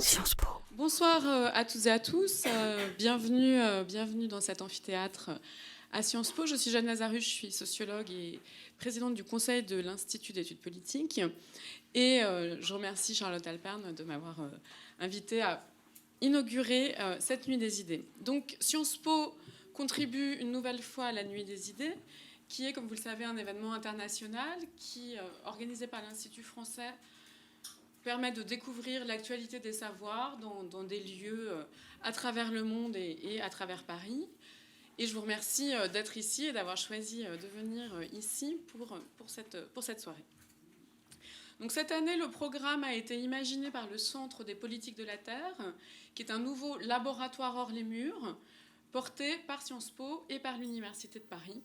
Sciences Po. Bonsoir à toutes et à tous. Bienvenue dans cet amphithéâtre à Sciences Po. Je suis Jeanne Lazarus, je suis sociologue et présidente du conseil de l'Institut d'études politiques. Et je remercie Charlotte Alpern de m'avoir invitée à inaugurer cette Nuit des idées. Donc Sciences Po contribue une nouvelle fois à la Nuit des idées, qui est, comme vous le savez, un événement international qui, organisé par l'Institut français, permet de découvrir l'actualité des savoirs dans des lieux à travers le monde et à travers Paris. Et je vous remercie d'être ici et d'avoir choisi de venir ici pour cette soirée. Donc cette année, le programme a été imaginé par le Centre des politiques de la Terre, qui est un nouveau laboratoire hors les murs, porté par Sciences Po et par l'Université de Paris.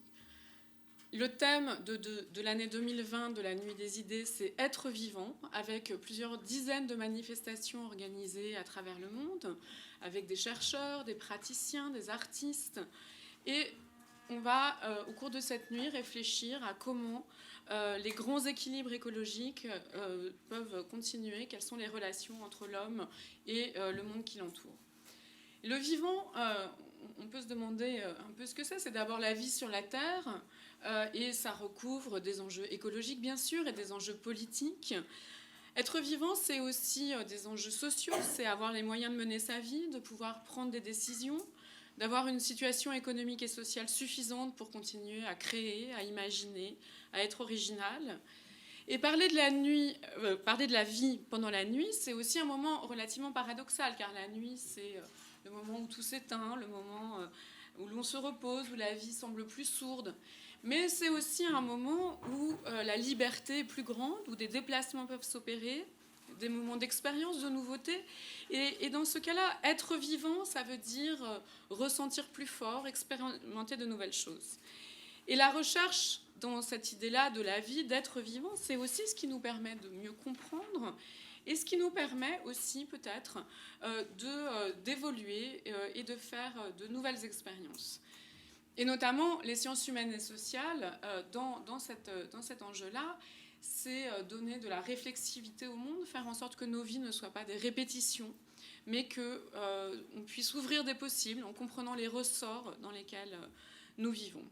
Le thème de l'année 2020 de la Nuit des idées, c'est « Être vivant », avec plusieurs dizaines de manifestations organisées à travers le monde, avec des chercheurs, des praticiens, des artistes. Et on va, au cours de cette nuit, réfléchir à comment les grands équilibres écologiques peuvent continuer, quelles sont les relations entre l'homme et le monde qui l'entoure. Le vivant, on peut se demander un peu ce que c'est. C'est d'abord la vie sur la Terre, et ça recouvre des enjeux écologiques, bien sûr, et des enjeux politiques. Être vivant, c'est aussi des enjeux sociaux, c'est avoir les moyens de mener sa vie, de pouvoir prendre des décisions, d'avoir une situation économique et sociale suffisante pour continuer à créer, à imaginer, à être original. Et parler de la vie pendant la nuit, c'est aussi un moment relativement paradoxal, car la nuit, c'est le moment où tout s'éteint, le moment où l'on se repose, où la vie semble plus sourde. Mais c'est aussi un moment où la liberté est plus grande, où des déplacements peuvent s'opérer, des moments d'expérience, de nouveauté. Et dans ce cas-là, être vivant, ça veut dire ressentir plus fort, expérimenter de nouvelles choses. Et la recherche dans cette idée-là de la vie, d'être vivant, c'est aussi ce qui nous permet de mieux comprendre et ce qui nous permet aussi peut-être d'évoluer et de faire de nouvelles expériences. Et notamment, les sciences humaines et sociales, dans cet enjeu-là, c'est donner de la réflexivité au monde, faire en sorte que nos vies ne soient pas des répétitions, mais qu'on puisse ouvrir des possibles en comprenant les ressorts dans lesquels nous vivons.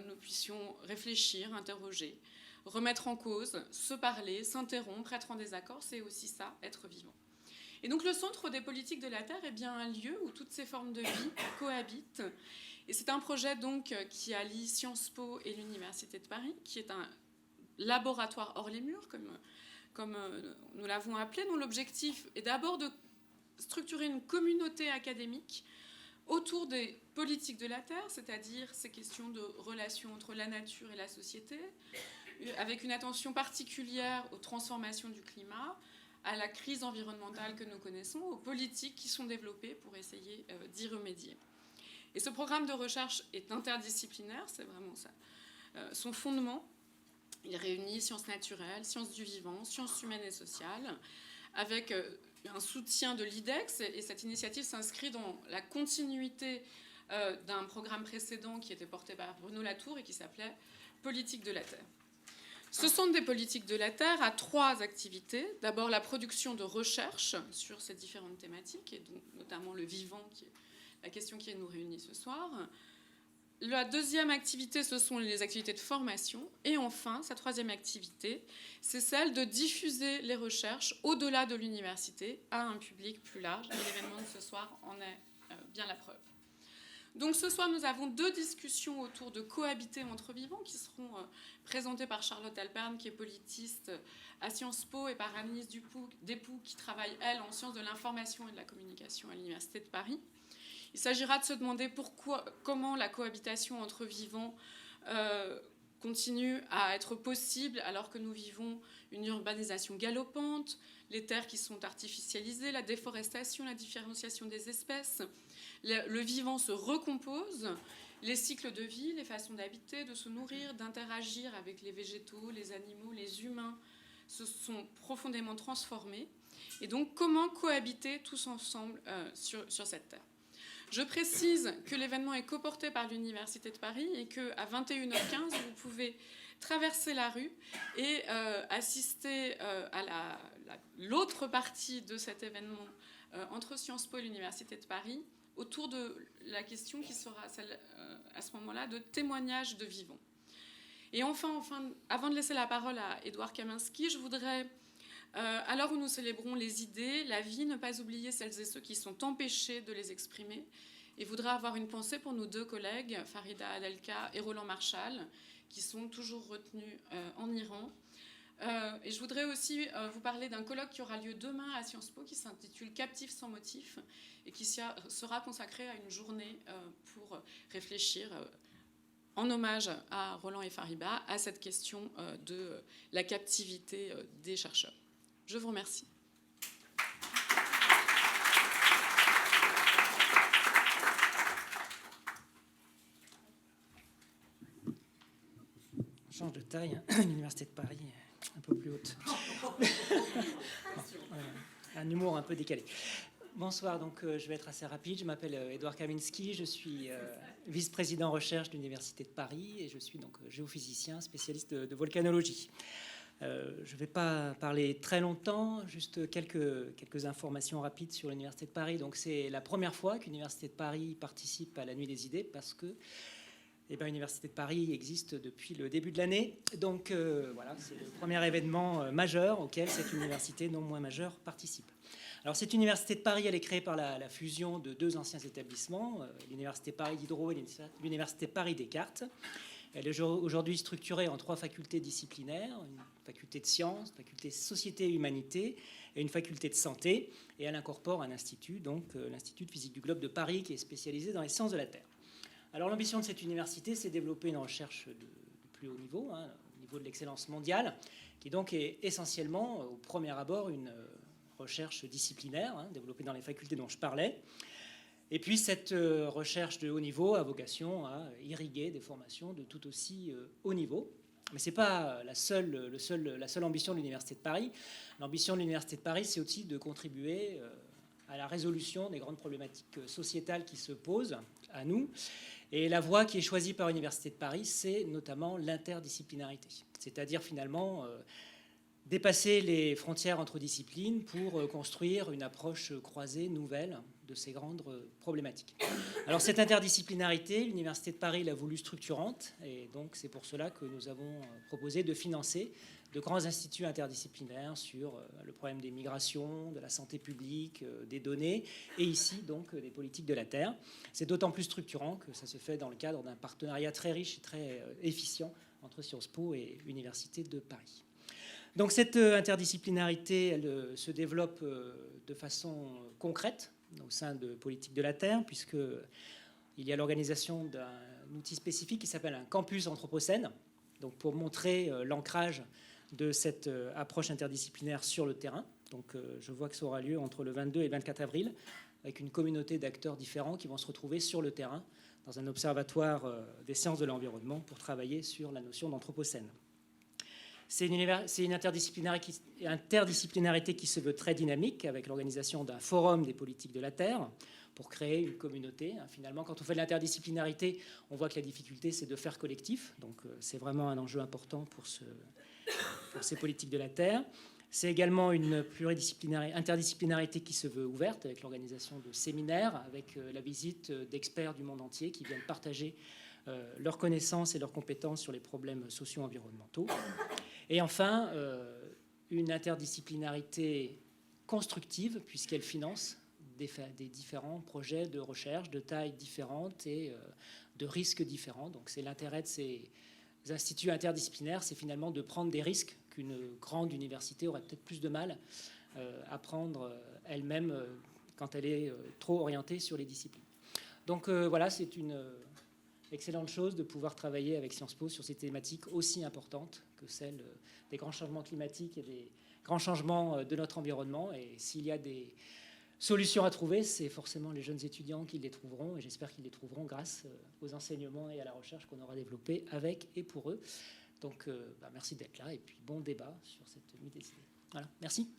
Nous puissions réfléchir, interroger, remettre en cause, se parler, s'interrompre, être en désaccord, c'est aussi ça, être vivant. Et donc le Centre des politiques de la Terre est bien un lieu où toutes ces formes de vie cohabitent. Et c'est un projet donc qui allie Sciences Po et l'Université de Paris, qui est un laboratoire hors les murs, comme nous l'avons appelé, dont l'objectif est d'abord de structurer une communauté académique autour des politiques de la Terre, c'est-à-dire ces questions de relations entre la nature et la société, avec une attention particulière aux transformations du climat, à la crise environnementale que nous connaissons, aux politiques qui sont développées pour essayer d'y remédier. Et ce programme de recherche est interdisciplinaire, c'est vraiment ça, son fondement. Il réunit sciences naturelles, sciences du vivant, sciences humaines et sociales, avec un soutien de l'IDEX. Et cette initiative s'inscrit dans la continuité d'un programme précédent qui était porté par Bruno Latour et qui s'appelait Politique de la Terre. Ce Centre des politiques de la Terre a 3 activités. D'abord, la production de recherche sur ces différentes thématiques, et donc notamment le vivant, qui est la question qui nous réunit ce soir. La deuxième activité, ce sont les activités de formation. Et enfin, sa troisième activité, c'est celle de diffuser les recherches au-delà de l'université à un public plus large. Et l'événement de ce soir en est bien la preuve. Donc ce soir, nous avons 2 discussions autour de cohabiter entre vivants qui seront présentées par Charlotte Alpern, qui est politiste à Sciences Po, et par Annelise Despoux, qui travaille, elle, en sciences de l'information et de la communication à l'Université de Paris. Il s'agira de se demander comment la cohabitation entre vivants continue à être possible alors que nous vivons une urbanisation galopante, les terres qui sont artificialisées, la déforestation, la différenciation des espèces. Le vivant se recompose, les cycles de vie, les façons d'habiter, de se nourrir, d'interagir avec les végétaux, les animaux, les humains se sont profondément transformés. Et donc, comment cohabiter tous ensemble sur cette terre ? Je précise que l'événement est coporté par l'Université de Paris et qu'à 21h15, vous pouvez traverser la rue et assister à l'autre partie de cet événement entre Sciences Po et l'Université de Paris, autour de la question qui sera celle, à ce moment-là, de témoignages de vivants. Et enfin, avant de laisser la parole à Édouard Kaminski, je voudrais, à l'heure où nous célébrons les idées, la vie, ne pas oublier celles et ceux qui sont empêchés de les exprimer, et voudrais avoir une pensée pour nos deux collègues, Farida Adelka et Roland Marchal, qui sont toujours retenus en Iran. Et je voudrais aussi vous parler d'un colloque qui aura lieu demain à Sciences Po, qui s'intitule « Captifs sans motif » et qui sera consacré à une journée pour réfléchir, en hommage à Roland et Farida, à cette question de la captivité des chercheurs. Je vous remercie. On change de taille, hein. L'Université de Paris un peu plus haute. Un humour un peu décalé. Bonsoir, donc je vais être assez rapide. Je m'appelle Édouard Kaminski, je suis vice-président recherche de l'Université de Paris et je suis donc géophysicien spécialiste de volcanologie. Je ne vais pas parler très longtemps, juste quelques informations rapides sur l'Université de Paris. Donc c'est la première fois que l'Université de Paris participe à la Nuit des idées parce que l'Université de Paris existe depuis le début de l'année. Donc voilà, c'est le premier événement majeur auquel cette université non moins majeure participe. Alors cette université de Paris, elle est créée par la fusion de deux anciens établissements, l'Université Paris Diderot et l'Université Paris Descartes. Elle est aujourd'hui structurée en 3 facultés disciplinaires, une faculté de sciences, une faculté de société et humanité et une faculté de santé. Et elle incorpore un institut, donc l'Institut de physique du globe de Paris, qui est spécialisé dans les sciences de la Terre. Alors l'ambition de cette université, c'est développer une recherche de plus haut niveau, au niveau de l'excellence mondiale, qui donc est essentiellement, au premier abord, une recherche disciplinaire, développée dans les facultés dont je parlais. Et puis cette recherche de haut niveau a vocation à irriguer des formations de tout aussi haut niveau. Mais ce n'est pas la seule ambition de l'Université de Paris. L'ambition de l'Université de Paris, c'est aussi de contribuer à la résolution des grandes problématiques sociétales qui se posent à nous. Et la voie qui est choisie par l'Université de Paris, c'est notamment l'interdisciplinarité. C'est-à-dire finalement dépasser les frontières entre disciplines pour construire une approche croisée nouvelle de ces grandes problématiques. Alors cette interdisciplinarité, l'Université de Paris l'a voulu structurante, et donc c'est pour cela que nous avons proposé de financer de grands instituts interdisciplinaires sur le problème des migrations, de la santé publique, des données, et ici donc des politiques de la Terre. C'est d'autant plus structurant que ça se fait dans le cadre d'un partenariat très riche et très efficient entre Sciences Po et l'Université de Paris. Donc cette interdisciplinarité, elle se développe de façon concrète au sein de Politique de la Terre, puisqu'il y a l'organisation d'un outil spécifique qui s'appelle un campus anthropocène, donc pour montrer l'ancrage de cette approche interdisciplinaire sur le terrain. Donc je vois que ça aura lieu entre le 22 et le 24 avril, avec une communauté d'acteurs différents qui vont se retrouver sur le terrain dans un observatoire des sciences de l'environnement pour travailler sur la notion d'anthropocène. C'est une interdisciplinarité qui se veut très dynamique, avec l'organisation d'un forum des politiques de la Terre pour créer une communauté. Finalement, quand on fait de l'interdisciplinarité, on voit que la difficulté, c'est de faire collectif. Donc, c'est vraiment un enjeu important pour ces politiques de la Terre. C'est également une interdisciplinarité qui se veut ouverte, avec l'organisation de séminaires, avec la visite d'experts du monde entier qui viennent partager leurs connaissances et leurs compétences sur les problèmes socio-environnementaux. Et enfin, une interdisciplinarité constructive, puisqu'elle finance des différents projets de recherche de tailles différentes et de risques différents. Donc c'est l'intérêt de ces instituts interdisciplinaires, c'est finalement de prendre des risques qu'une grande université aurait peut-être plus de mal à prendre elle-même quand elle est trop orientée sur les disciplines. Donc voilà, c'est une excellente chose de pouvoir travailler avec Sciences Po sur ces thématiques aussi importantes que celles des grands changements climatiques et des grands changements de notre environnement. Et s'il y a des solutions à trouver, c'est forcément les jeunes étudiants qui les trouveront, et j'espère qu'ils les trouveront grâce aux enseignements et à la recherche qu'on aura développée avec et pour eux. Donc merci d'être là et puis bon débat sur cette nuit des idées. Voilà, merci.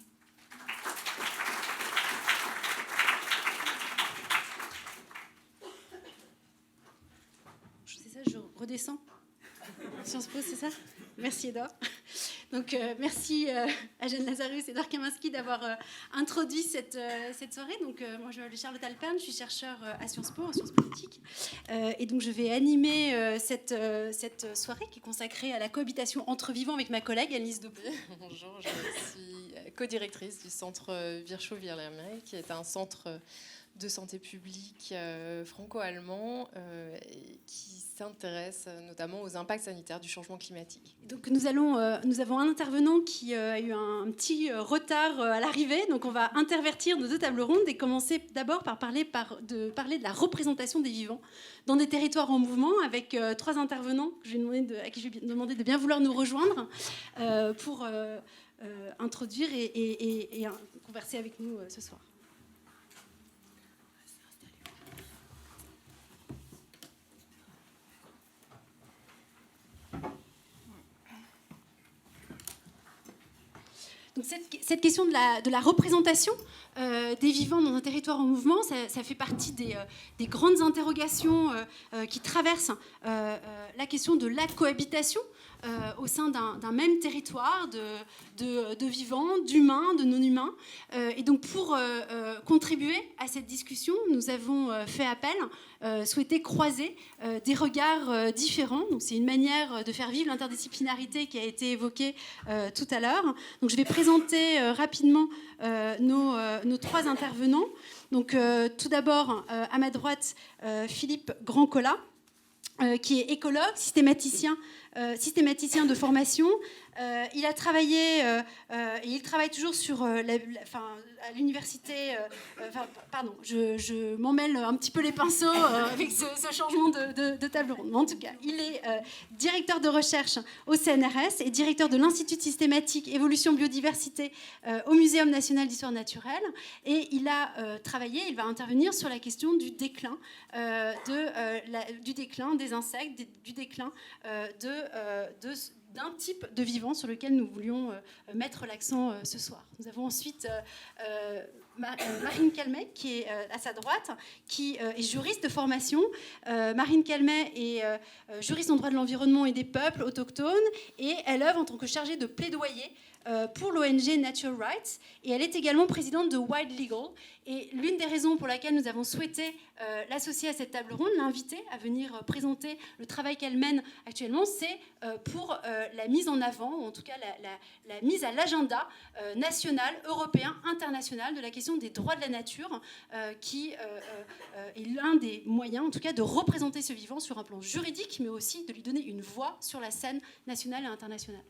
Je redescends. Sciences Po, c'est ça? Merci, Edouard. Donc merci à Jeanne Lazarus et Édouard Kaminski d'avoir introduit cette soirée. Donc moi je m'appelle Charlotte Alpern, je suis chercheure à Sciences Po, en sciences politiques. Et donc je vais animer cette soirée qui est consacrée à la cohabitation entre vivants avec ma collègue Annelise Depou. Bonjour, je suis co-directrice du centre Virchow-Villers-Merey, qui est un centre de santé publique franco-allemand qui s'intéresse notamment aux impacts sanitaires du changement climatique. Donc nous avons un intervenant qui a eu un petit retard à l'arrivée, donc on va intervertir nos deux tables rondes et commencer d'abord par parler de la représentation des vivants dans des territoires en mouvement avec trois intervenants à qui je vais demander de bien vouloir nous rejoindre pour introduire et converser avec nous ce soir. Donc cette question de la représentation des vivants dans un territoire en mouvement, ça fait partie des grandes interrogations qui traversent la question de la cohabitation au sein d'un même territoire de vivants, d'humains, de non-humains. Et donc pour contribuer à cette discussion, nous avons fait appel, souhaité croiser des regards différents. Donc c'est une manière de faire vivre l'interdisciplinarité qui a été évoquée tout à l'heure. Donc je vais présenter rapidement nos trois intervenants. Donc tout d'abord, à ma droite, Philippe Grandcola, qui est écologue, systématicien de formation. Il a travaillé, et il travaille toujours sur à l'université. Je m'en mêle un petit peu les pinceaux avec ce changement de table ronde. Mais en tout cas, il est directeur de recherche au CNRS et directeur de l'Institut systématique Évolution Biodiversité au Muséum national d'histoire naturelle. Et il a travaillé, il va intervenir sur la question du déclin, du déclin des insectes, du déclin d'un type de vivant sur lequel nous voulions mettre l'accent ce soir. Nous avons ensuite Marine Calmet, qui est à sa droite, qui est juriste de formation. Marine Calmet est juriste en droit de l'environnement et des peuples autochtones, et elle œuvre en tant que chargée de plaidoyer pour l'ONG Natural Rights, et elle est également présidente de Wild Legal. Et l'une des raisons pour laquelle nous avons souhaité l'associer à cette table ronde, l'inviter à venir présenter le travail qu'elle mène actuellement, c'est pour la mise en avant, ou en tout cas la mise à l'agenda national, européen, international de la question des droits de la nature, qui est l'un des moyens, en tout cas, de représenter ce vivant sur un plan juridique, mais aussi de lui donner une voix sur la scène nationale et internationale.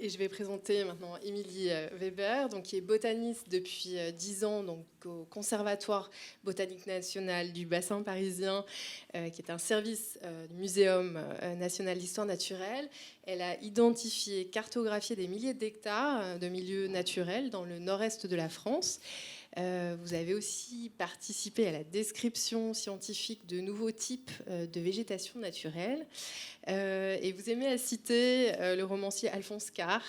Et je vais présenter maintenant Émilie Weber, donc, qui est botaniste depuis 10 ans donc, au Conservatoire botanique national du bassin parisien, qui est un service du Muséum national d'histoire naturelle. Elle a identifié, cartographié des milliers d'hectares de milieux naturels dans le nord-est de la France. Vous avez aussi participé à la description scientifique de nouveaux types de végétation naturelle. Et vous aimez à citer le romancier Alphonse Karr,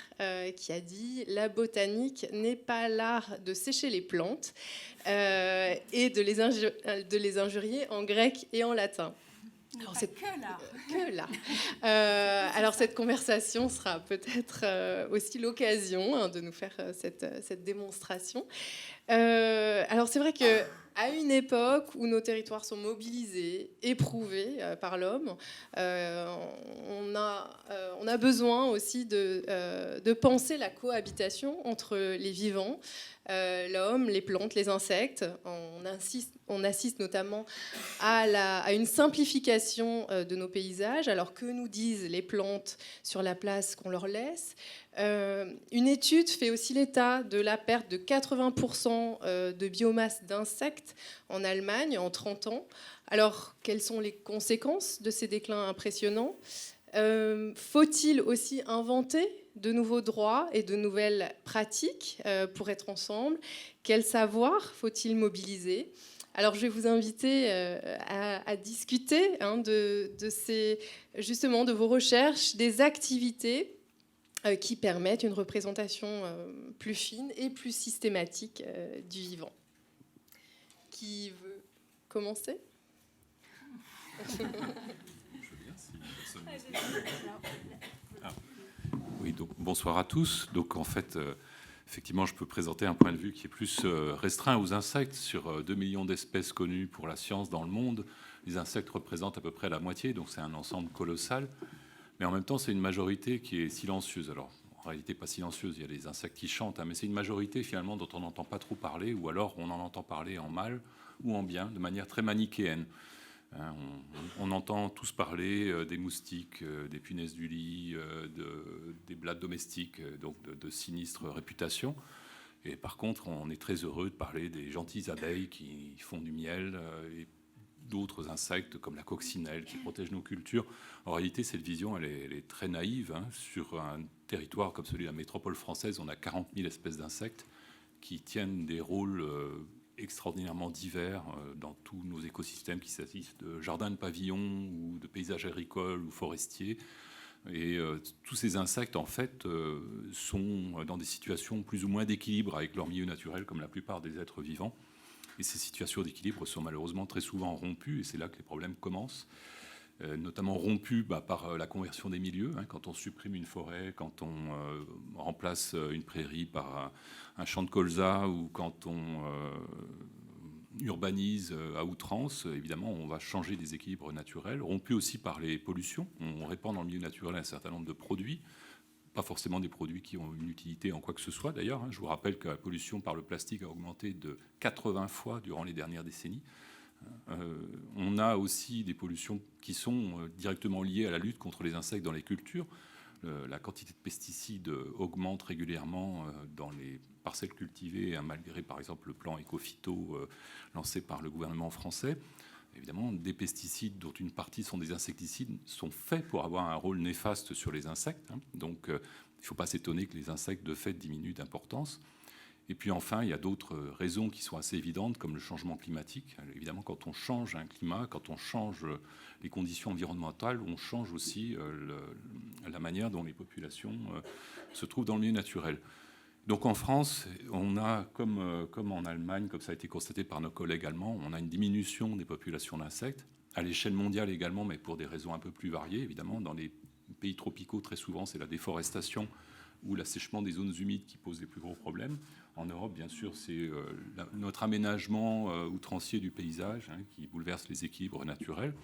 qui a dit « La botanique n'est pas l'art de sécher les plantes et de les injurier en grec et en latin ». Alors, que là. Alors cette conversation sera peut-être aussi l'occasion de nous faire cette démonstration. Alors c'est vrai que à une époque où nos territoires sont mobilisés, éprouvés par l'homme, on a besoin aussi de penser la cohabitation entre les vivants, l'homme, les plantes, les insectes. On assiste notamment à une simplification de nos paysages. Alors que nous disent les plantes sur la place qu'on leur laisse ? Une étude fait aussi l'état de la perte de 80% de biomasse d'insectes en Allemagne en 30 ans. Alors, quelles sont les conséquences de ces déclins impressionnants ? Faut-il aussi inventer de nouveaux droits et de nouvelles pratiques pour être ensemble ? Quel savoir faut-il mobiliser ? Alors, je vais vous inviter à discuter de vos recherches, des activités qui permettent une représentation plus fine et plus systématique du vivant. Qui veut commencer. Oui, donc bonsoir à tous. Donc en fait, effectivement, je peux présenter un point de vue qui est plus restreint aux insectes. Sur 2 millions d'espèces connues pour la science dans le monde, les insectes représentent à peu près la moitié, donc c'est un ensemble colossal. Mais en même temps, c'est une majorité qui est silencieuse. Alors, en réalité, pas silencieuse, il y a des insectes qui chantent, hein, mais c'est une majorité finalement dont on n'entend pas trop parler, ou alors on en entend parler en mal ou en bien, de manière très manichéenne. Hein, on entend tous parler des moustiques, des punaises du lit, des blattes domestiques, donc de sinistre réputation. Et par contre, on est très heureux de parler des gentilles abeilles qui font du miel et d'autres insectes comme la coccinelle qui protègent nos cultures. En réalité, cette vision, elle est très naïve. Hein. Sur un territoire comme celui de la métropole française, on a 40 000 espèces d'insectes qui tiennent des rôles extraordinairement divers dans tous nos écosystèmes, qu'il s'agisse de jardins de pavillons ou de paysages agricoles ou forestiers. Et tous ces insectes, en fait, sont dans des situations plus ou moins d'équilibre avec leur milieu naturel, comme la plupart des êtres vivants. Et ces situations d'équilibre sont malheureusement très souvent rompues, et c'est là que les problèmes commencent. Notamment rompus par la conversion des milieux, hein, quand on supprime une forêt, quand on remplace une prairie par un champ de colza, ou quand on urbanise à outrance. Évidemment, on va changer des équilibres naturels, rompus aussi par les pollutions. On répand dans le milieu naturel un certain nombre de produits, pas forcément des produits qui ont une utilité en quoi que ce soit d'ailleurs. Je vous rappelle que la pollution par le plastique a augmenté de 80 fois durant les dernières décennies. On a aussi des pollutions qui sont directement liées à la lutte contre les insectes dans les cultures. La quantité de pesticides augmente régulièrement dans les parcelles cultivées, hein, malgré par exemple le plan éco-phyto lancé par le gouvernement français. Évidemment, des pesticides dont une partie sont des insecticides sont faits pour avoir un rôle néfaste sur les insectes. Hein. Donc il ne faut pas s'étonner que les insectes de fait diminuent d'importance. Et puis enfin, il y a d'autres raisons qui sont assez évidentes, comme le changement climatique. Évidemment, quand on change un climat, quand on change les conditions environnementales, on change aussi la manière dont les populations se trouvent dans le milieu naturel. Donc en France, on a, comme en Allemagne, comme ça a été constaté par nos collègues allemands, on a une diminution des populations d'insectes, à l'échelle mondiale également, mais pour des raisons un peu plus variées. Évidemment, dans les pays tropicaux, très souvent, c'est la déforestation ou l'assèchement des zones humides qui posent les plus gros problèmes. En Europe, bien sûr, c'est notre aménagement outrancier du paysage, hein, qui bouleverse les équilibres naturels.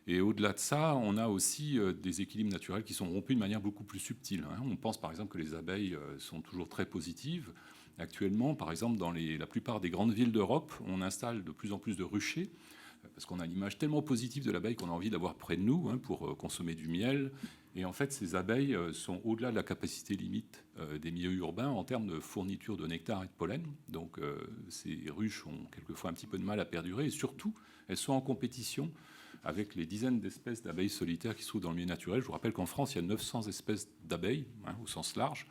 Et au-delà de ça, on a aussi des équilibres naturels qui sont rompus de manière beaucoup plus subtile. Hein. On pense par exemple que les abeilles sont toujours très positives. Actuellement, par exemple, dans la plupart des grandes villes d'Europe, on installe de plus en plus de ruchers, parce qu'on a une image tellement positive de l'abeille qu'on a envie d'avoir près de nous, hein, pour consommer du miel. Et en fait, ces abeilles sont au-delà de la capacité limite des milieux urbains en termes de fourniture de nectar et de pollen. Donc ces ruches ont quelquefois un petit peu de mal à perdurer. Et surtout, elles sont en compétition avec les dizaines d'espèces d'abeilles solitaires qui se trouvent dans le milieu naturel. Je vous rappelle qu'en France, il y a 900 espèces d'abeilles, hein, au sens large,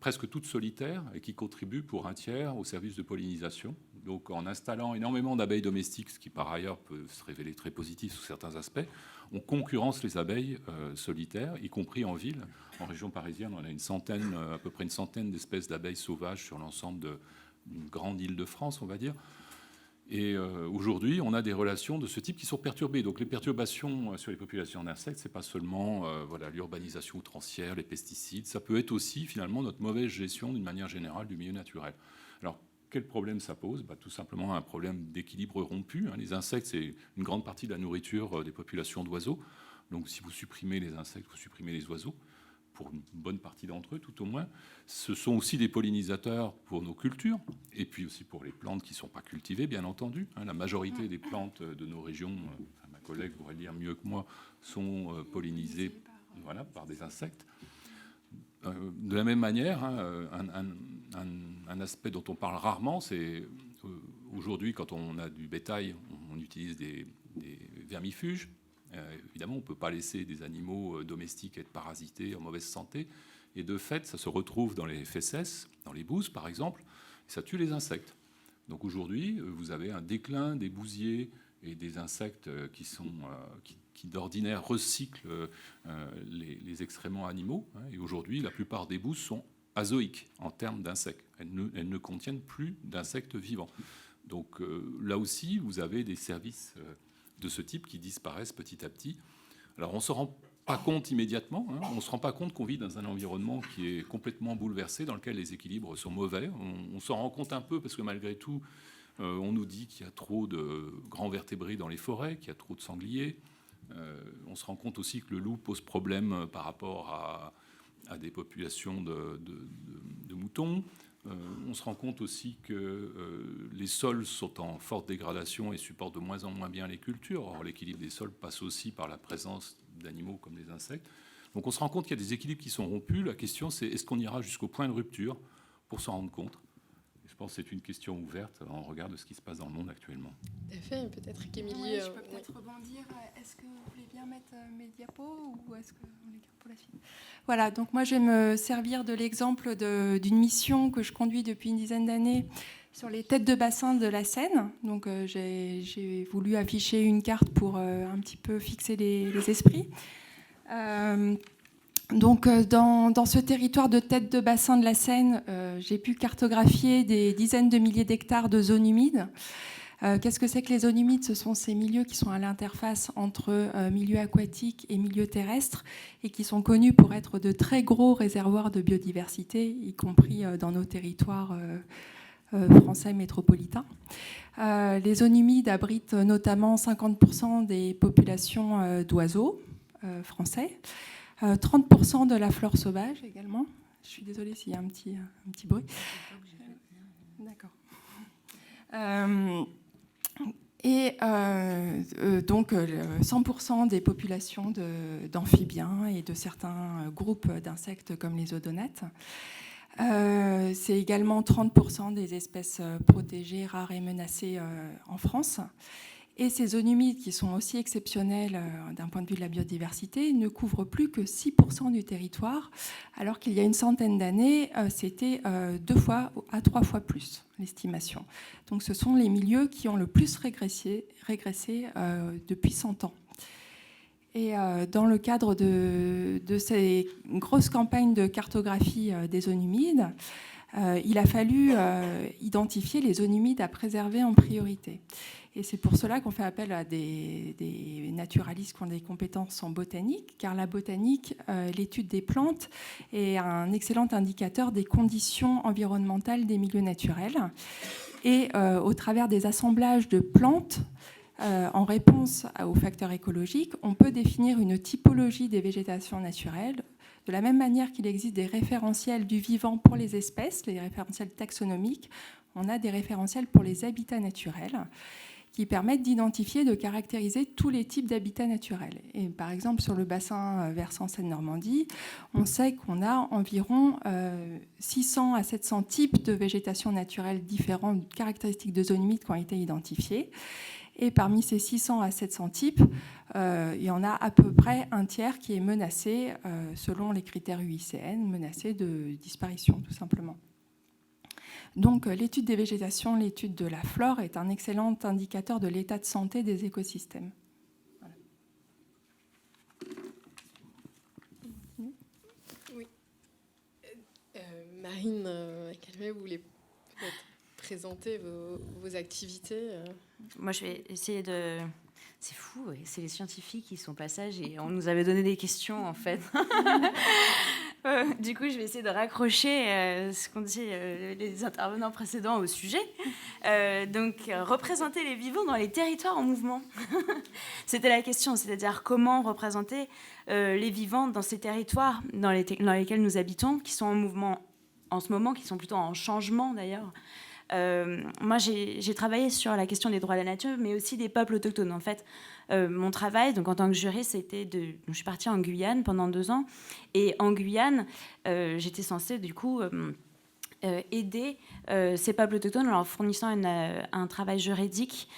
presque toutes solitaires, et qui contribuent pour un tiers au service de pollinisation. Donc en installant énormément d'abeilles domestiques, ce qui par ailleurs peut se révéler très positif sous certains aspects, on concurrence les abeilles solitaires, y compris en ville. En région parisienne, on a à peu près une centaine d'espèces d'abeilles sauvages sur l'ensemble d'une grande île de France, on va dire. Et aujourd'hui, on a des relations de ce type qui sont perturbées. Donc les perturbations sur les populations d'insectes, c'est pas seulement l'urbanisation outrancière, les pesticides, ça peut être aussi finalement notre mauvaise gestion d'une manière générale du milieu naturel. Alors quel problème ça pose ? Tout simplement un problème d'équilibre rompu. Hein. Les insectes, c'est une grande partie de la nourriture des populations d'oiseaux. Donc si vous supprimez les insectes, vous supprimez les oiseaux, pour une bonne partie d'entre eux tout au moins. Ce sont aussi des pollinisateurs pour nos cultures, et puis aussi pour les plantes qui ne sont pas cultivées, bien entendu. Hein. La majorité des plantes de nos régions, ma collègue pourrait le dire mieux que moi, sont pollinisées par des insectes. De la même manière, hein, un aspect dont on parle rarement, c'est aujourd'hui, quand on a du bétail, on utilise des vermifuges. Évidemment, on ne peut pas laisser des animaux domestiques être parasités en mauvaise santé. Et de fait, ça se retrouve dans les fesses, dans les bouses par exemple, et ça tue les insectes. Donc aujourd'hui, vous avez un déclin des bousiers et des insectes qui d'ordinaire recyclent les excréments animaux. Hein. Et aujourd'hui, la plupart des bouses sont azoïques en termes d'insectes. Elles ne contiennent plus d'insectes vivants. Donc là aussi, vous avez des services de ce type qui disparaissent petit à petit. Alors on ne se rend pas compte immédiatement, hein. On ne se rend pas compte qu'on vit dans un environnement qui est complètement bouleversé, dans lequel les équilibres sont mauvais. On s'en rend compte un peu parce que malgré tout, on nous dit qu'il y a trop de grands vertébrés dans les forêts, qu'il y a trop de sangliers. On se rend compte aussi que le loup pose problème par rapport à des populations de moutons. On se rend compte aussi que les sols sont en forte dégradation et supportent de moins en moins bien les cultures. Or, l'équilibre des sols passe aussi par la présence d'animaux comme les insectes. Donc on se rend compte qu'il y a des équilibres qui sont rompus. La question, c'est est-ce qu'on ira jusqu'au point de rupture pour s'en rendre compte ? Je pense que c'est une question ouverte en regard de ce qui se passe dans le monde actuellement. Tout à fait, peut-être qu'Émilie... Oui, je peux peut-être rebondir. Est-ce que vous voulez bien mettre mes diapos ou est-ce qu'on les garde pour la suite ? Voilà, donc moi je vais me servir de l'exemple d'une mission que je conduis depuis une dizaine d'années sur les têtes de bassin de la Seine. Donc j'ai voulu afficher une carte pour un petit peu fixer les esprits. Donc, dans ce territoire de tête de bassin de la Seine, j'ai pu cartographier des dizaines de milliers d'hectares de zones humides. Qu'est-ce que c'est que les zones humides ? Ce sont ces milieux qui sont à l'interface entre milieu aquatique et milieu terrestre et qui sont connus pour être de très gros réservoirs de biodiversité, y compris dans nos territoires français métropolitains. Les zones humides abritent notamment 50% des populations d'oiseaux français. 30% de la flore sauvage également. Je suis désolée s'il y a un petit bruit. D'accord. Donc 100% des populations d'amphibiens et de certains groupes d'insectes comme les odonates. C'est également 30% des espèces protégées, rares et menacées en France. Et ces zones humides, qui sont aussi exceptionnelles d'un point de vue de la biodiversité, ne couvrent plus que 6% du territoire, alors qu'il y a une centaine d'années, c'était 2 fois à 3 fois plus, l'estimation. Donc ce sont les milieux qui ont le plus régressé depuis 100 ans. Et dans le cadre de ces grosses campagnes de cartographie des zones humides, il a fallu identifier les zones humides à préserver en priorité. Et c'est pour cela qu'on fait appel à des naturalistes qui ont des compétences en botanique, car la botanique, l'étude des plantes, est un excellent indicateur des conditions environnementales des milieux naturels. Et au travers des assemblages de plantes, en réponse aux facteurs écologiques, on peut définir une typologie des végétations naturelles, de la même manière qu'il existe des référentiels du vivant pour les espèces, les référentiels taxonomiques, on a des référentiels pour les habitats naturels qui permettent d'identifier et de caractériser tous les types d'habitats naturels. Et par exemple, sur le bassin versant Seine-Normandie, on sait qu'on a environ 600 à 700 types de végétation naturelle différentes, caractéristiques de zones humides qui ont été identifiées. Et parmi ces 600 à 700 types, il y en a à peu près un tiers qui est menacé, selon les critères UICN, menacé de disparition, tout simplement. Donc l'étude des végétations, l'étude de la flore est un excellent indicateur de l'état de santé des écosystèmes. Voilà. Oui. Marine Calvet, vous voulez peut-être présenter vos activités Moi, je vais essayer de... C'est fou, c'est les scientifiques qui sont passage et on nous avait donné des questions, en fait. Du coup, je vais essayer de raccrocher ce qu'ont dit les intervenants précédents au sujet. Donc, représenter les vivants dans les territoires en mouvement. C'était la question, c'est-à-dire comment représenter les vivants dans ces territoires dans lesquels nous habitons, qui sont en mouvement en ce moment, qui sont plutôt en changement d'ailleurs. Moi, j'ai travaillé sur la question des droits de la nature, mais aussi des peuples autochtones. En fait, mon travail, donc en tant que juriste, je suis partie en Guyane pendant 2 ans. Et en Guyane, j'étais censée, du coup, aider ces peuples autochtones en leur fournissant un travail juridique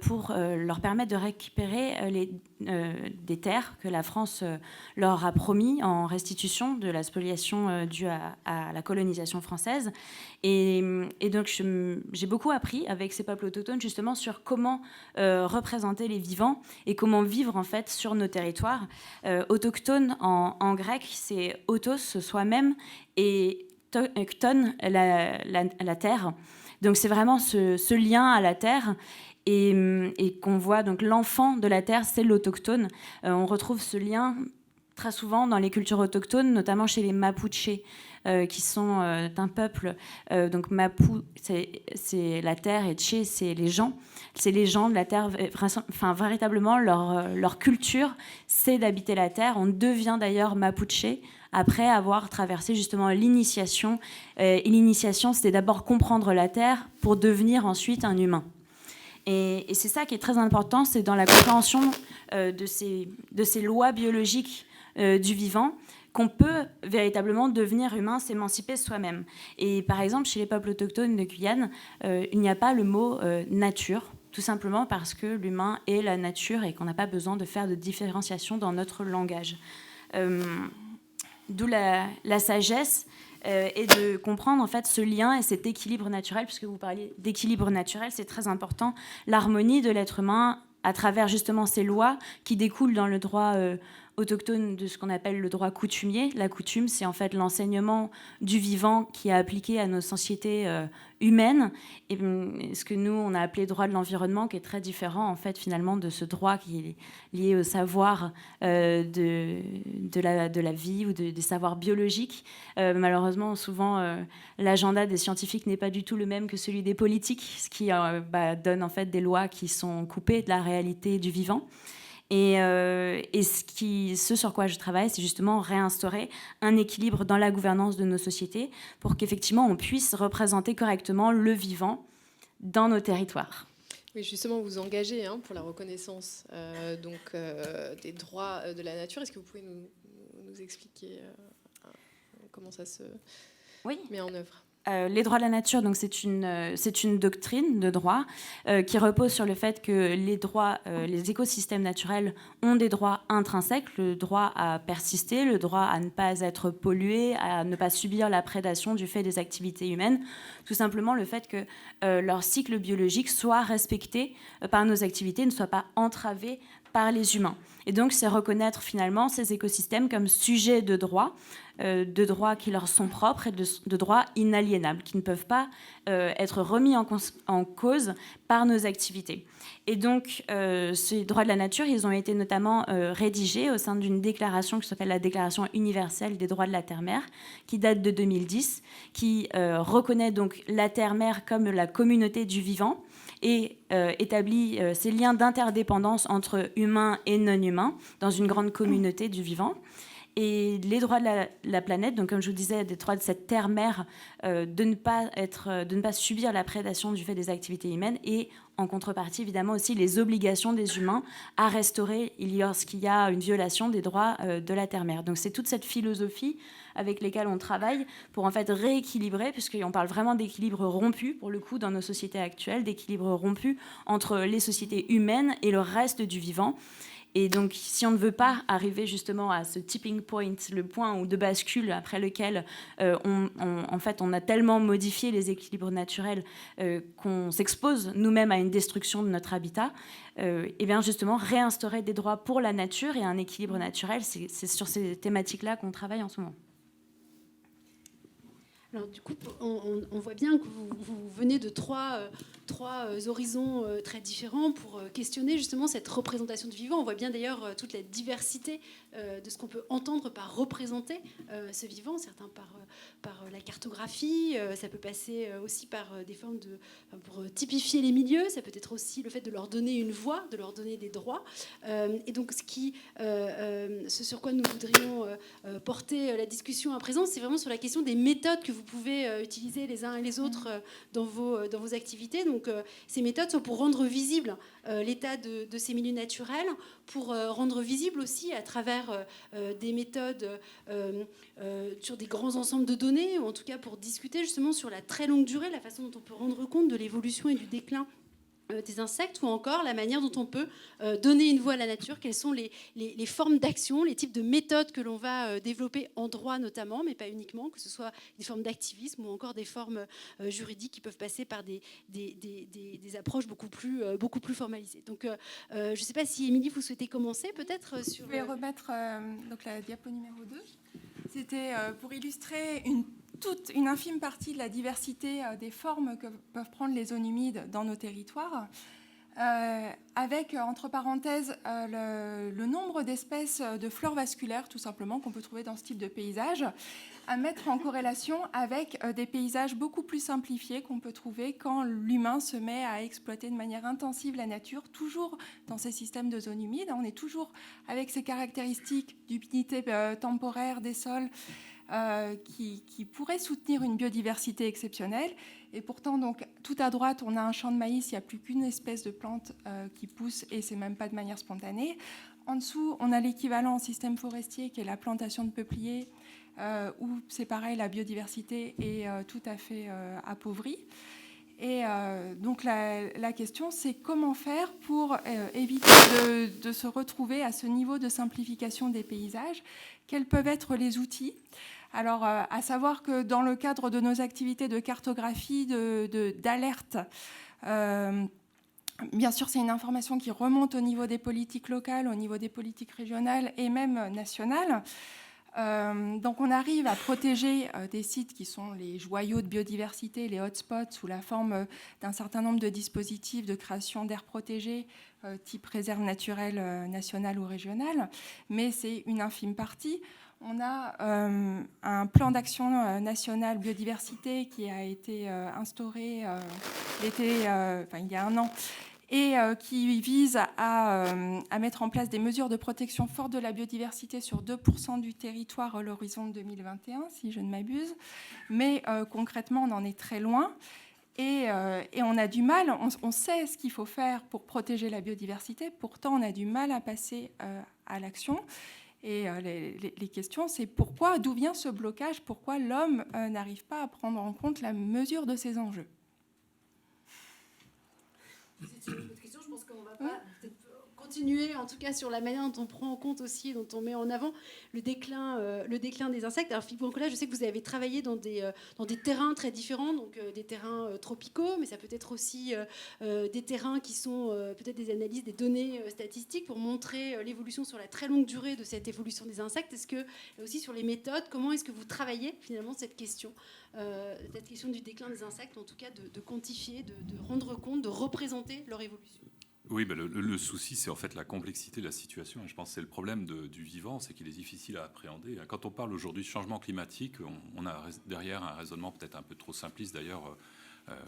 pour leur permettre de récupérer des terres que la France leur a promis en restitution de la spoliation due à la colonisation française. Et donc, j'ai beaucoup appris avec ces peuples autochtones justement sur comment représenter les vivants et comment vivre en fait sur nos territoires. Autochtone en grec, c'est autos, soi-même, et ekton, la terre. Donc c'est vraiment ce lien à la terre et qu'on voit, donc l'enfant de la terre, c'est l'autochtone. On retrouve ce lien très souvent dans les cultures autochtones, notamment chez les Mapuches, qui sont un peuple. Donc Mapu, c'est la terre, et Tché, c'est les gens. C'est les gens de la terre. Enfin, véritablement, leur culture, c'est d'habiter la terre. On devient d'ailleurs Mapuche après avoir traversé justement l'initiation. Et l'initiation, c'était d'abord comprendre la terre pour devenir ensuite un humain. Et c'est ça qui est très important, c'est dans la compréhension de ces lois biologiques du vivant, qu'on peut véritablement devenir humain, s'émanciper soi-même. Et par exemple, chez les peuples autochtones de Guyane, il n'y a pas le mot nature, tout simplement parce que l'humain est la nature et qu'on n'a pas besoin de faire de différenciation dans notre langage. D'où la sagesse et de comprendre en fait ce lien et cet équilibre naturel, puisque vous parliez d'équilibre naturel, c'est très important, l'harmonie de l'être humain à travers justement ces lois qui découlent dans le droit autochtone de ce qu'on appelle le droit coutumier. La coutume, c'est en fait l'enseignement du vivant qui est appliqué à nos sociétés humaines. Et ce que nous, on a appelé droit de l'environnement, qui est très différent en fait finalement de ce droit qui est lié au savoir de la vie ou des savoirs biologiques. Malheureusement, souvent, l'agenda des scientifiques n'est pas du tout le même que celui des politiques, ce qui donne en fait des lois qui sont coupées de la réalité du vivant. Et ce sur quoi je travaille, c'est justement réinstaurer un équilibre dans la gouvernance de nos sociétés pour qu'effectivement on puisse représenter correctement le vivant dans nos territoires. Oui, justement, vous engagez pour la reconnaissance des droits de la nature. Est-ce que vous pouvez nous expliquer comment ça se met en œuvre ? Les droits de la nature, donc c'est une doctrine de droit qui repose sur le fait que les écosystèmes naturels ont des droits intrinsèques, le droit à persister, le droit à ne pas être pollué, à ne pas subir la prédation du fait des activités humaines, tout simplement le fait que leur cycle biologique soit respecté par nos activités, ne soit pas entravé par les humains. Et donc, c'est reconnaître finalement ces écosystèmes comme sujets de droit qui leur sont propres et de droits inaliénables, qui ne peuvent pas être remis en cause par nos activités. Et donc, ces droits de la nature, ils ont été notamment rédigés au sein d'une déclaration qui s'appelle la Déclaration universelle des droits de la terre-mère, qui date de 2010, qui reconnaît donc la terre-mère comme la communauté du vivant, et établit ces liens d'interdépendance entre humains et non-humains dans une grande communauté du vivant. Et les droits de la planète, donc comme je vous disais, des droits de cette terre-mère, de ne pas subir la prédation du fait des activités humaines, et en contrepartie, évidemment, aussi les obligations des humains à restaurer lorsqu'il y a une violation des droits de la terre-mère. Donc c'est toute cette philosophie avec lesquelles on travaille pour en fait rééquilibrer, puisqu'on parle vraiment d'équilibre rompu, pour le coup, dans nos sociétés actuelles, d'équilibre rompu entre les sociétés humaines et le reste du vivant. Et donc, si on ne veut pas arriver justement à ce tipping point, le point de bascule après lequel on a tellement modifié les équilibres naturels qu'on s'expose nous-mêmes à une destruction de notre habitat, et bien justement réinstaurer des droits pour la nature et un équilibre naturel, c'est sur ces thématiques-là qu'on travaille en ce moment. Alors, du coup, on voit bien que vous venez de trois horizons très différents pour questionner justement cette représentation du vivant. On voit bien d'ailleurs toute la diversité de ce qu'on peut entendre par représenter ce vivant, certains par la cartographie, ça peut passer aussi par des formes pour typifier les milieux, ça peut être aussi le fait de leur donner une voix, de leur donner des droits. Et donc ce sur quoi nous voudrions porter la discussion à présent, c'est vraiment sur la question des méthodes que vous pouvez utiliser les uns et les autres dans vos activités. Donc ces méthodes sont pour rendre visible l'état de ces milieux naturels, pour rendre visible aussi à travers des méthodes sur des grands ensembles de données, ou en tout cas pour discuter justement sur la très longue durée, la façon dont on peut rendre compte de l'évolution et du déclin des insectes, ou encore la manière dont on peut donner une voix à la nature, quelles sont les formes d'action, les types de méthodes que l'on va développer en droit notamment, mais pas uniquement, que ce soit des formes d'activisme ou encore des formes juridiques qui peuvent passer par des approches beaucoup plus formalisées. Donc je ne sais pas si Émilie, vous souhaitez commencer peut-être sur... Je vais remettre donc la diapo numéro 2. C'était pour illustrer une une infime partie de la diversité des formes que peuvent prendre les zones humides dans nos territoires, avec, entre parenthèses, le nombre d'espèces de fleurs vasculaires, tout simplement, qu'on peut trouver dans ce type de paysage, à mettre en corrélation avec des paysages beaucoup plus simplifiés qu'on peut trouver quand l'humain se met à exploiter de manière intensive la nature, toujours dans ces systèmes de zones humides. On est toujours avec ces caractéristiques d'humidité temporaire des sols, qui pourrait soutenir une biodiversité exceptionnelle. Et pourtant, donc, tout à droite, on a un champ de maïs, il n'y a plus qu'une espèce de plante qui pousse, et c'est même pas de manière spontanée. En dessous, on a l'équivalent en système forestier, qui est la plantation de peupliers, où c'est pareil, la biodiversité est tout à fait appauvrie. Et donc la question, c'est comment faire pour éviter de se retrouver à ce niveau de simplification des paysages. Quels peuvent être les outils ? Alors, à savoir que dans le cadre de nos activités de cartographie, d'alerte, bien sûr, c'est une information qui remonte au niveau des politiques locales, au niveau des politiques régionales et même nationales. Donc on arrive à protéger des sites qui sont les joyaux de biodiversité, les hotspots, sous la forme d'un certain nombre de dispositifs de création d'aires protégées, type réserve naturelle nationale ou régionale, mais c'est une infime partie. On a un plan d'action national biodiversité qui a été instauré il y a un an, et qui vise à mettre en place des mesures de protection forte de la biodiversité sur 2% du territoire à l'horizon de 2021, si je ne m'abuse. Mais concrètement, on en est très loin. Et on a du mal, on sait ce qu'il faut faire pour protéger la biodiversité, pourtant on a du mal à passer à l'action. Et les questions, c'est pourquoi, d'où vient ce blocage, pourquoi l'homme n'arrive pas à prendre en compte la mesure de ces enjeux. C'est une autre question, je pense qu'on va pas continuer, en tout cas sur la manière dont on prend en compte aussi, dont on met en avant le déclin des insectes. Alors Philippe Brancola, je sais que vous avez travaillé dans des terrains très différents, donc des terrains tropicaux, mais ça peut être aussi des terrains qui sont peut-être des analyses, des données statistiques pour montrer l'évolution sur la très longue durée de cette évolution des insectes. Est-ce que, aussi sur les méthodes, comment est-ce que vous travaillez finalement cette question du déclin des insectes, en tout cas de quantifier, de rendre compte, de représenter leur évolution? Oui, ben le souci, c'est en fait la complexité de la situation. Et je pense que c'est le problème du vivant, c'est qu'il est difficile à appréhender. Quand on parle aujourd'hui de changement climatique, on a derrière un raisonnement peut-être un peu trop simpliste d'ailleurs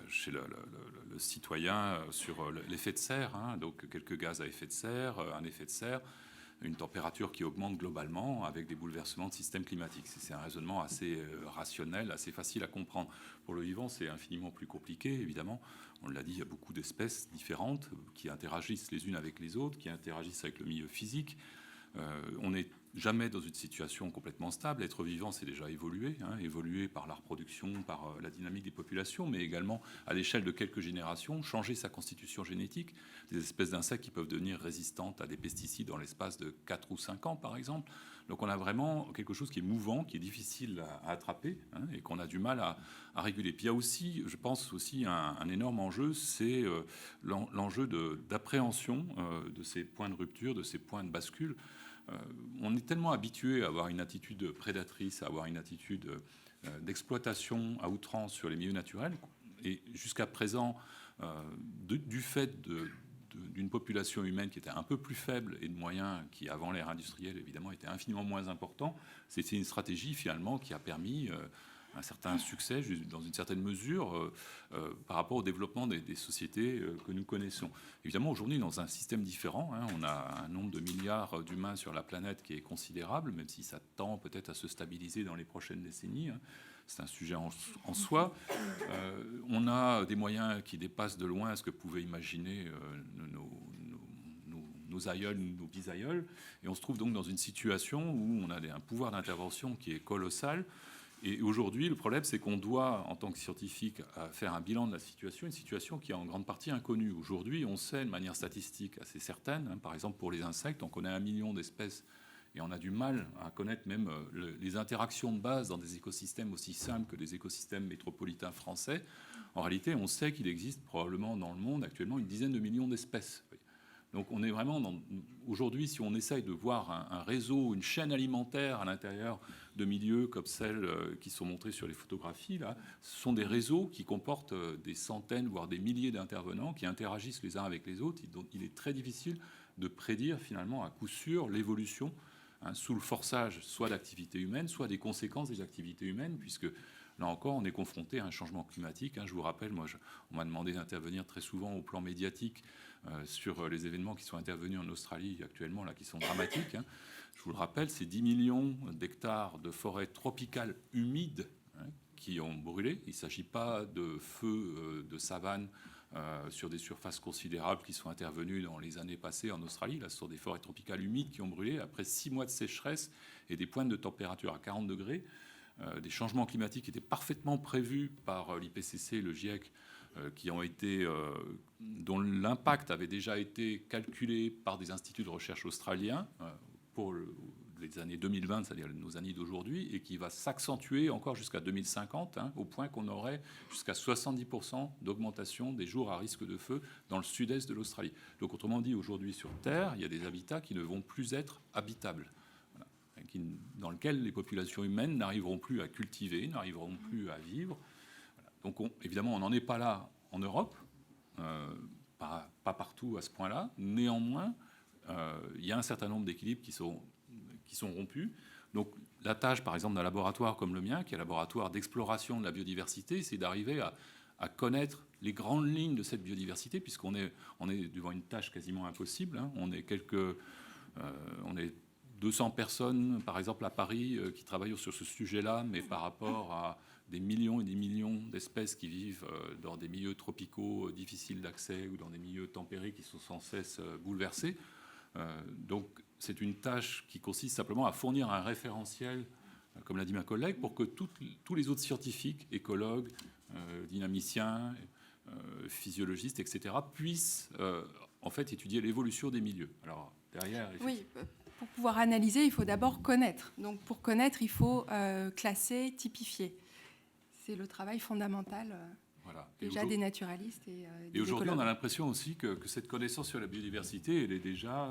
chez le citoyen sur l'effet de serre. Donc quelques gaz à effet de serre, un effet de serre, une température qui augmente globalement avec des bouleversements de système climatique. C'est un raisonnement assez rationnel, assez facile à comprendre. Pour le vivant, c'est infiniment plus compliqué, évidemment. On l'a dit, il y a beaucoup d'espèces différentes qui interagissent les unes avec les autres, qui interagissent avec le milieu physique. On n'est jamais dans une situation complètement stable. Être vivant, c'est déjà évoluer, évoluer par la reproduction, par la dynamique des populations, mais également à l'échelle de quelques générations, changer sa constitution génétique. Des espèces d'insectes qui peuvent devenir résistantes à des pesticides dans l'espace de 4 ou 5 ans, par exemple. Donc on a vraiment quelque chose qui est mouvant, qui est difficile à attraper, et qu'on a du mal à réguler. Puis il y a aussi, je pense aussi, un énorme enjeu, c'est l'enjeu d'appréhension de ces points de rupture, de ces points de bascule. On est tellement habitué à avoir une attitude prédatrice, à avoir une attitude d'exploitation à outrance sur les milieux naturels, et jusqu'à présent, du fait d'une population humaine qui était un peu plus faible et de moyens qui, avant l'ère industrielle, évidemment, étaient infiniment moins importants, c'était une stratégie, finalement, qui a permis un certain succès, dans une certaine mesure, par rapport au développement des sociétés que nous connaissons. Évidemment, aujourd'hui, dans un système différent, on a un nombre de milliards d'humains sur la planète qui est considérable, même si ça tend peut-être à se stabiliser dans les prochaines décennies. C'est un sujet en soi. On a des moyens qui dépassent de loin ce que pouvaient imaginer nos aïeuls, nos bisaïeuls. Et on se trouve donc dans une situation où on a un pouvoir d'intervention qui est colossal. Et aujourd'hui, le problème, c'est qu'on doit, en tant que scientifique, faire un bilan de la situation, une situation qui est en grande partie inconnue. Aujourd'hui, on sait de manière statistique assez certaine, par exemple pour les insectes, on connaît 1 million d'espèces et on a du mal à connaître même les interactions de base dans des écosystèmes aussi simples que les écosystèmes métropolitains français. En réalité, on sait qu'il existe probablement dans le monde actuellement une dizaine de millions d'espèces. Donc on est vraiment aujourd'hui, si on essaye de voir un réseau, une chaîne alimentaire à l'intérieur de milieux comme celles qui sont montrées sur les photographies, là, ce sont des réseaux qui comportent des centaines, voire des milliers d'intervenants qui interagissent les uns avec les autres. Donc il est très difficile de prédire finalement à coup sûr l'évolution sous le forçage soit d'activités humaines, soit des conséquences des activités humaines, puisque là encore, on est confronté à un changement climatique. Je vous rappelle, on m'a demandé d'intervenir très souvent au plan médiatique sur les événements qui sont intervenus en Australie actuellement, là, qui sont dramatiques. Je vous le rappelle, c'est 10 millions d'hectares de forêts tropicales humides qui ont brûlé. Il ne s'agit pas de feux de savane sur des surfaces considérables qui sont intervenus dans les années passées en Australie. Là, ce sont des forêts tropicales humides qui ont brûlé après 6 mois de sécheresse et des pointes de température à 40 degrés. Des changements climatiques étaient parfaitement prévus par l'IPCC et le GIEC, dont l'impact avait déjà été calculé par des instituts de recherche australiens pour les années 2020, c'est-à-dire nos années d'aujourd'hui, et qui va s'accentuer encore jusqu'à 2050, au point qu'on aurait jusqu'à 70% d'augmentation des jours à risque de feu dans le sud-est de l'Australie. Donc autrement dit, aujourd'hui sur Terre, il y a des habitats qui ne vont plus être habitables, dans lesquels les populations humaines n'arriveront plus à cultiver, n'arriveront plus à vivre. Donc évidemment, on n'en est pas là en Europe, pas partout à ce point-là. Néanmoins, il y a un certain nombre d'équilibres qui sont rompus. Donc la tâche, par exemple, d'un laboratoire comme le mien, qui est un laboratoire d'exploration de la biodiversité, c'est d'arriver à connaître les grandes lignes de cette biodiversité, puisqu'on est devant une tâche quasiment impossible. On est 200 personnes, par exemple, à Paris, qui travaillent sur ce sujet-là, mais par rapport à des millions et des millions d'espèces qui vivent dans des milieux tropicaux difficiles d'accès ou dans des milieux tempérés qui sont sans cesse bouleversés. Donc, c'est une tâche qui consiste simplement à fournir un référentiel, comme l'a dit ma collègue, pour que tous les autres scientifiques, écologues, dynamiciens, physiologistes, etc., puissent en fait étudier l'évolution des milieux. Alors, derrière... Oui, pour pouvoir analyser, il faut d'abord connaître. Donc, pour connaître, il faut classer, typifier. C'est le travail fondamental voilà. déjà des naturalistes et des aujourd'hui, écologues. on a l'impression aussi que cette connaissance sur la biodiversité, elle est déjà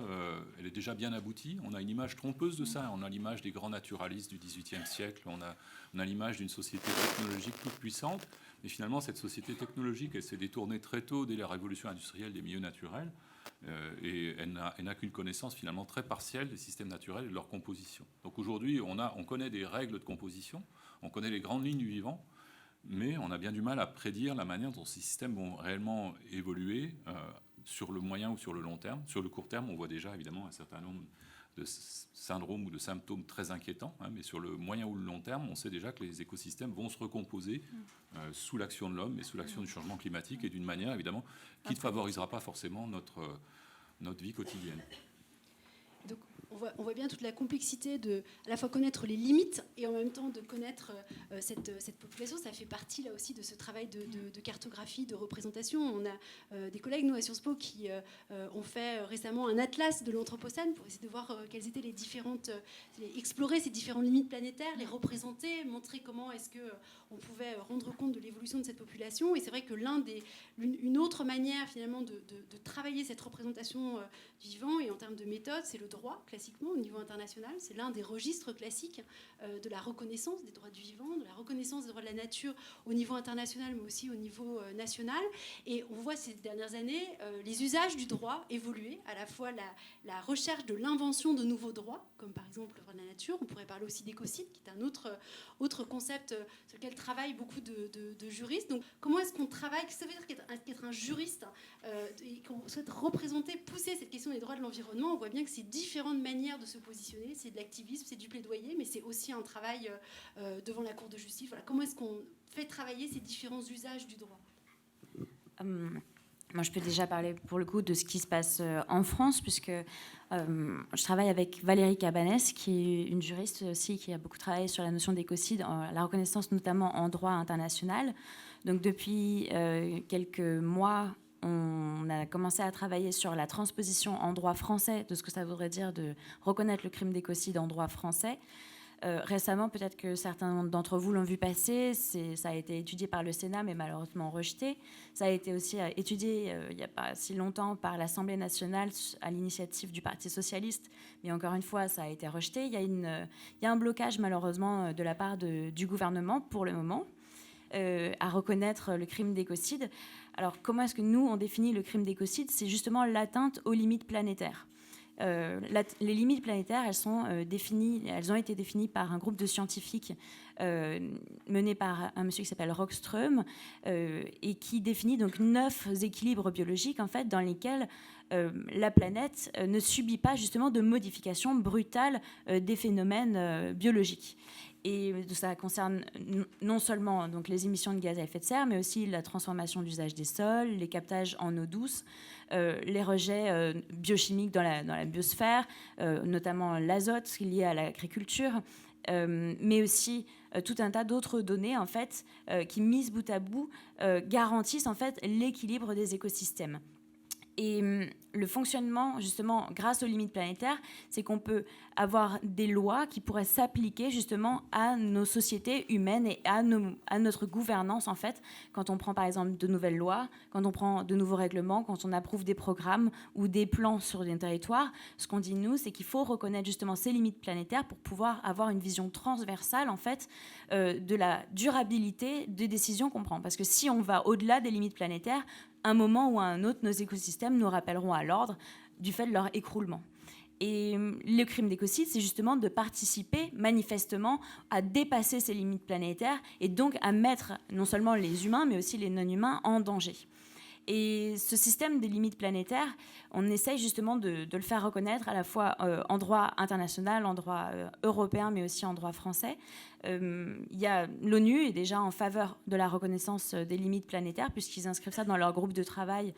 bien aboutie. On a une image trompeuse de ça. On a l'image des grands naturalistes du XVIIIe siècle. On a l'image d'une société technologique toute puissante. Mais finalement, cette société technologique, elle s'est détournée très tôt dès la révolution industrielle des milieux naturels. Et elle n'a qu'une connaissance finalement très partielle des systèmes naturels et de leur composition. Donc aujourd'hui, on connaît des règles de composition, on connaît les grandes lignes du vivant, mais on a bien du mal à prédire la manière dont ces systèmes vont réellement évoluer sur le moyen ou sur le long terme. Sur le court terme, on voit déjà évidemment un certain nombre de syndromes ou de symptômes très inquiétants, mais sur le moyen ou le long terme, on sait déjà que les écosystèmes vont se recomposer sous l'action de l'homme et sous l'action du changement climatique et d'une manière évidemment qui ne favorisera pas forcément notre vie quotidienne. Donc, on voit bien toute la complexité de à la fois connaître les limites et en même temps de connaître cette population. Ça fait partie là aussi de ce travail de cartographie, de représentation. On a des collègues, nous, à Sciences Po, qui ont fait récemment un atlas de l'Anthropocène pour essayer de voir quelles étaient les différentes... explorer ces différentes limites planétaires, les représenter, montrer comment est-ce qu'on pouvait rendre compte de l'évolution de cette population. Et c'est vrai que une autre manière, finalement, de travailler cette représentation du vivant, et en termes de méthode, c'est le droit, classiquement, au niveau international. C'est l'un des registres classiques de la reconnaissance des droits du vivant, de la reconnaissance des droits de la nature au niveau international, mais aussi au niveau national. Et on voit ces dernières années les usages du droit évoluer, à la fois la recherche de l'invention de nouveaux droits, comme par exemple le droit de la nature. On pourrait parler aussi d'écocide, qui est un autre concept sur lequel travaillent beaucoup de juristes. Donc, comment est-ce qu'on travaille? Ça veut dire qu'être un juriste et qu'on souhaite représenter, pousser cette question des droits de l'environnement. On voit bien que c'est différentes manières de se positionner. C'est de l'activisme, c'est du plaidoyer, mais c'est aussi un travail devant la Cour de justice. Voilà. Comment est-ce qu'on fait travailler ces différents usages du droit? Moi, je peux déjà parler pour le coup de ce qui se passe en France, puisque je travaille avec Valérie Cabanès, qui est une juriste aussi, qui a beaucoup travaillé sur la notion d'écocide, la reconnaissance notamment en droit international. Donc depuis quelques mois, on a commencé à travailler sur la transposition en droit français de ce que ça voudrait dire de reconnaître le crime d'écocide en droit français. récemment, peut-être que certains d'entre vous l'ont vu passer, ça a été étudié par le Sénat, mais malheureusement rejeté. Ça a été aussi étudié il n'y a pas si longtemps par l'Assemblée nationale à l'initiative du Parti socialiste, mais encore une fois, ça a été rejeté. Il y a un blocage, malheureusement, de la part du gouvernement, pour le moment, à reconnaître le crime d'écocide. Alors, comment est-ce que nous, on définit le crime d'écocide? C'est justement l'atteinte aux limites planétaires. Les limites planétaires, elles ont été définies par un groupe de scientifiques mené par un monsieur qui s'appelle Rockström et qui définit donc 9 équilibres biologiques en fait, dans lesquels la planète ne subit pas justement de modifications brutales des phénomènes biologiques. Et ça concerne non seulement donc, les émissions de gaz à effet de serre, mais aussi la transformation d'usage des sols, les captages en eau douce, les rejets biochimiques dans la biosphère, notamment l'azote lié à l'agriculture, mais aussi tout un tas d'autres données en fait, qui, mises bout à bout, garantissent en fait, l'équilibre des écosystèmes. Et le fonctionnement, justement, grâce aux limites planétaires, c'est qu'on peut avoir des lois qui pourraient s'appliquer justement à nos sociétés humaines et à notre gouvernance, en fait, quand on prend, par exemple, de nouvelles lois, quand on prend de nouveaux règlements, quand on approuve des programmes ou des plans sur des territoires. Ce qu'on dit, nous, c'est qu'il faut reconnaître justement ces limites planétaires pour pouvoir avoir une vision transversale, en fait, de la durabilité des décisions qu'on prend. Parce que si on va au-delà des limites planétaires, un moment ou à un autre, nos écosystèmes nous rappelleront à l'ordre du fait de leur écroulement. Et le crime d'écocide, c'est justement de participer manifestement à dépasser ces limites planétaires et donc à mettre non seulement les humains, mais aussi les non-humains en danger. Et ce système des limites planétaires, on essaye justement de le faire reconnaître à la fois en droit international, en droit européen, mais aussi en droit français. L'ONU est déjà en faveur de la reconnaissance des limites planétaires, puisqu'ils inscrivent ça dans leur groupe de travail,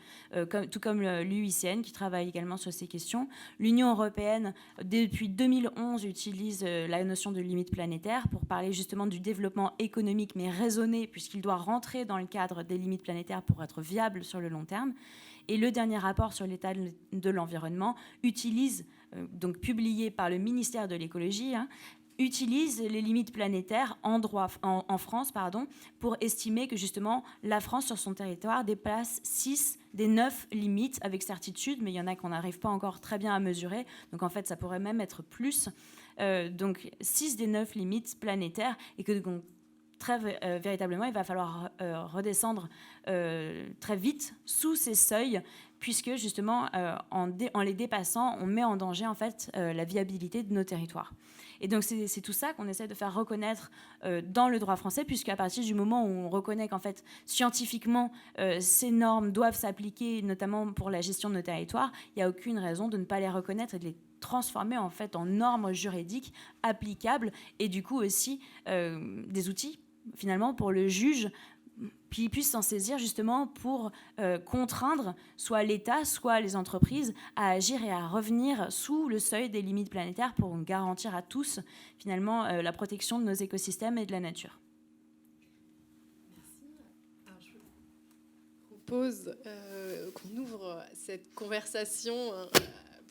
tout comme l'UICN, qui travaille également sur ces questions. L'Union européenne, depuis 2011, utilise la notion de limite planétaire pour parler justement du développement économique, mais raisonné, puisqu'il doit rentrer dans le cadre des limites planétaires pour être viable sur le long terme. Et le dernier rapport sur l'état de l'environnement utilise, donc publié par le ministère de l'écologie, utilise les limites planétaires en France pour estimer que justement la France sur son territoire dépasse 6 des 9 limites avec certitude, mais il y en a qu'on n'arrive pas encore très bien à mesurer, donc en fait ça pourrait même être plus. Donc 6 des 9 limites planétaires et que donc, véritablement, il va falloir redescendre très vite sous ces seuils, puisque justement, en les dépassant, on met en danger en fait la viabilité de nos territoires. Et donc, c'est tout ça qu'on essaie de faire reconnaître dans le droit français, puisqu'à partir du moment où on reconnaît qu'en fait, scientifiquement, ces normes doivent s'appliquer, notamment pour la gestion de nos territoires, il n'y a aucune raison de ne pas les reconnaître et de les transformer en fait en normes juridiques applicables et du coup aussi des outils finalement pour le juge qui puisse s'en saisir justement pour contraindre soit l'État, soit les entreprises à agir et à revenir sous le seuil des limites planétaires pour garantir à tous finalement la protection de nos écosystèmes et de la nature. Merci. Alors, je propose qu'on ouvre cette conversation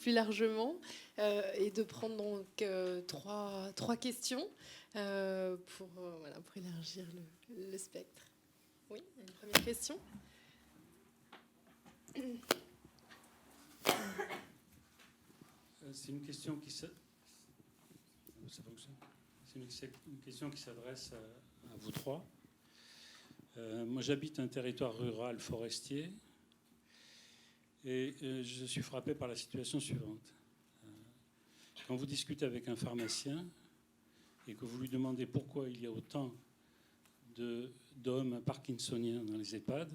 plus largement et de prendre donc trois questions pour élargir le spectre. Oui, une première question. C'est une question qui s'adresse à vous trois. Moi, j'habite un territoire rural forestier et je suis frappé par la situation suivante. Quand vous discutez avec un pharmacien et que vous lui demandez pourquoi il y a autant d'hommes parkinsoniens dans les EHPAD,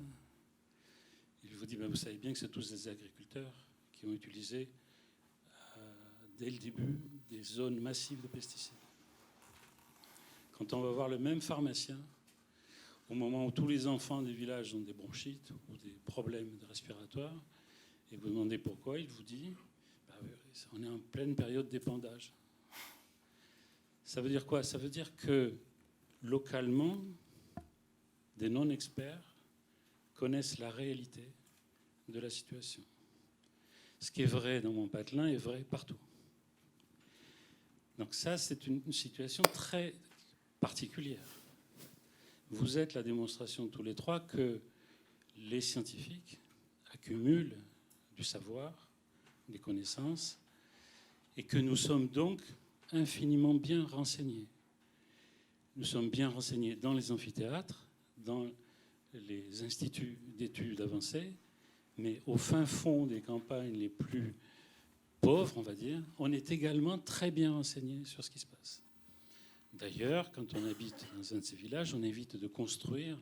il vous dit vous savez bien que c'est tous des agriculteurs qui ont utilisé dès le début des zones massives de pesticides. Quand on va voir le même pharmacien, au moment où tous les enfants des villages ont des bronchites ou des problèmes respiratoires, et vous demandez pourquoi, il vous dit on est en pleine période d'épandage. Ça veut dire quoi? Ça veut dire que localement, des non-experts connaissent la réalité de la situation. Ce qui est vrai dans mon patelin est vrai partout. Donc ça, c'est une situation très particulière. Vous êtes la démonstration tous les trois que les scientifiques accumulent du savoir, des connaissances, et que nous sommes donc infiniment bien renseignés. Nous sommes bien renseignés dans les amphithéâtres, dans les instituts d'études avancées, mais au fin fond des campagnes les plus pauvres, on va dire, on est également très bien renseignés sur ce qui se passe. D'ailleurs, quand on habite dans un de ces villages, on évite de construire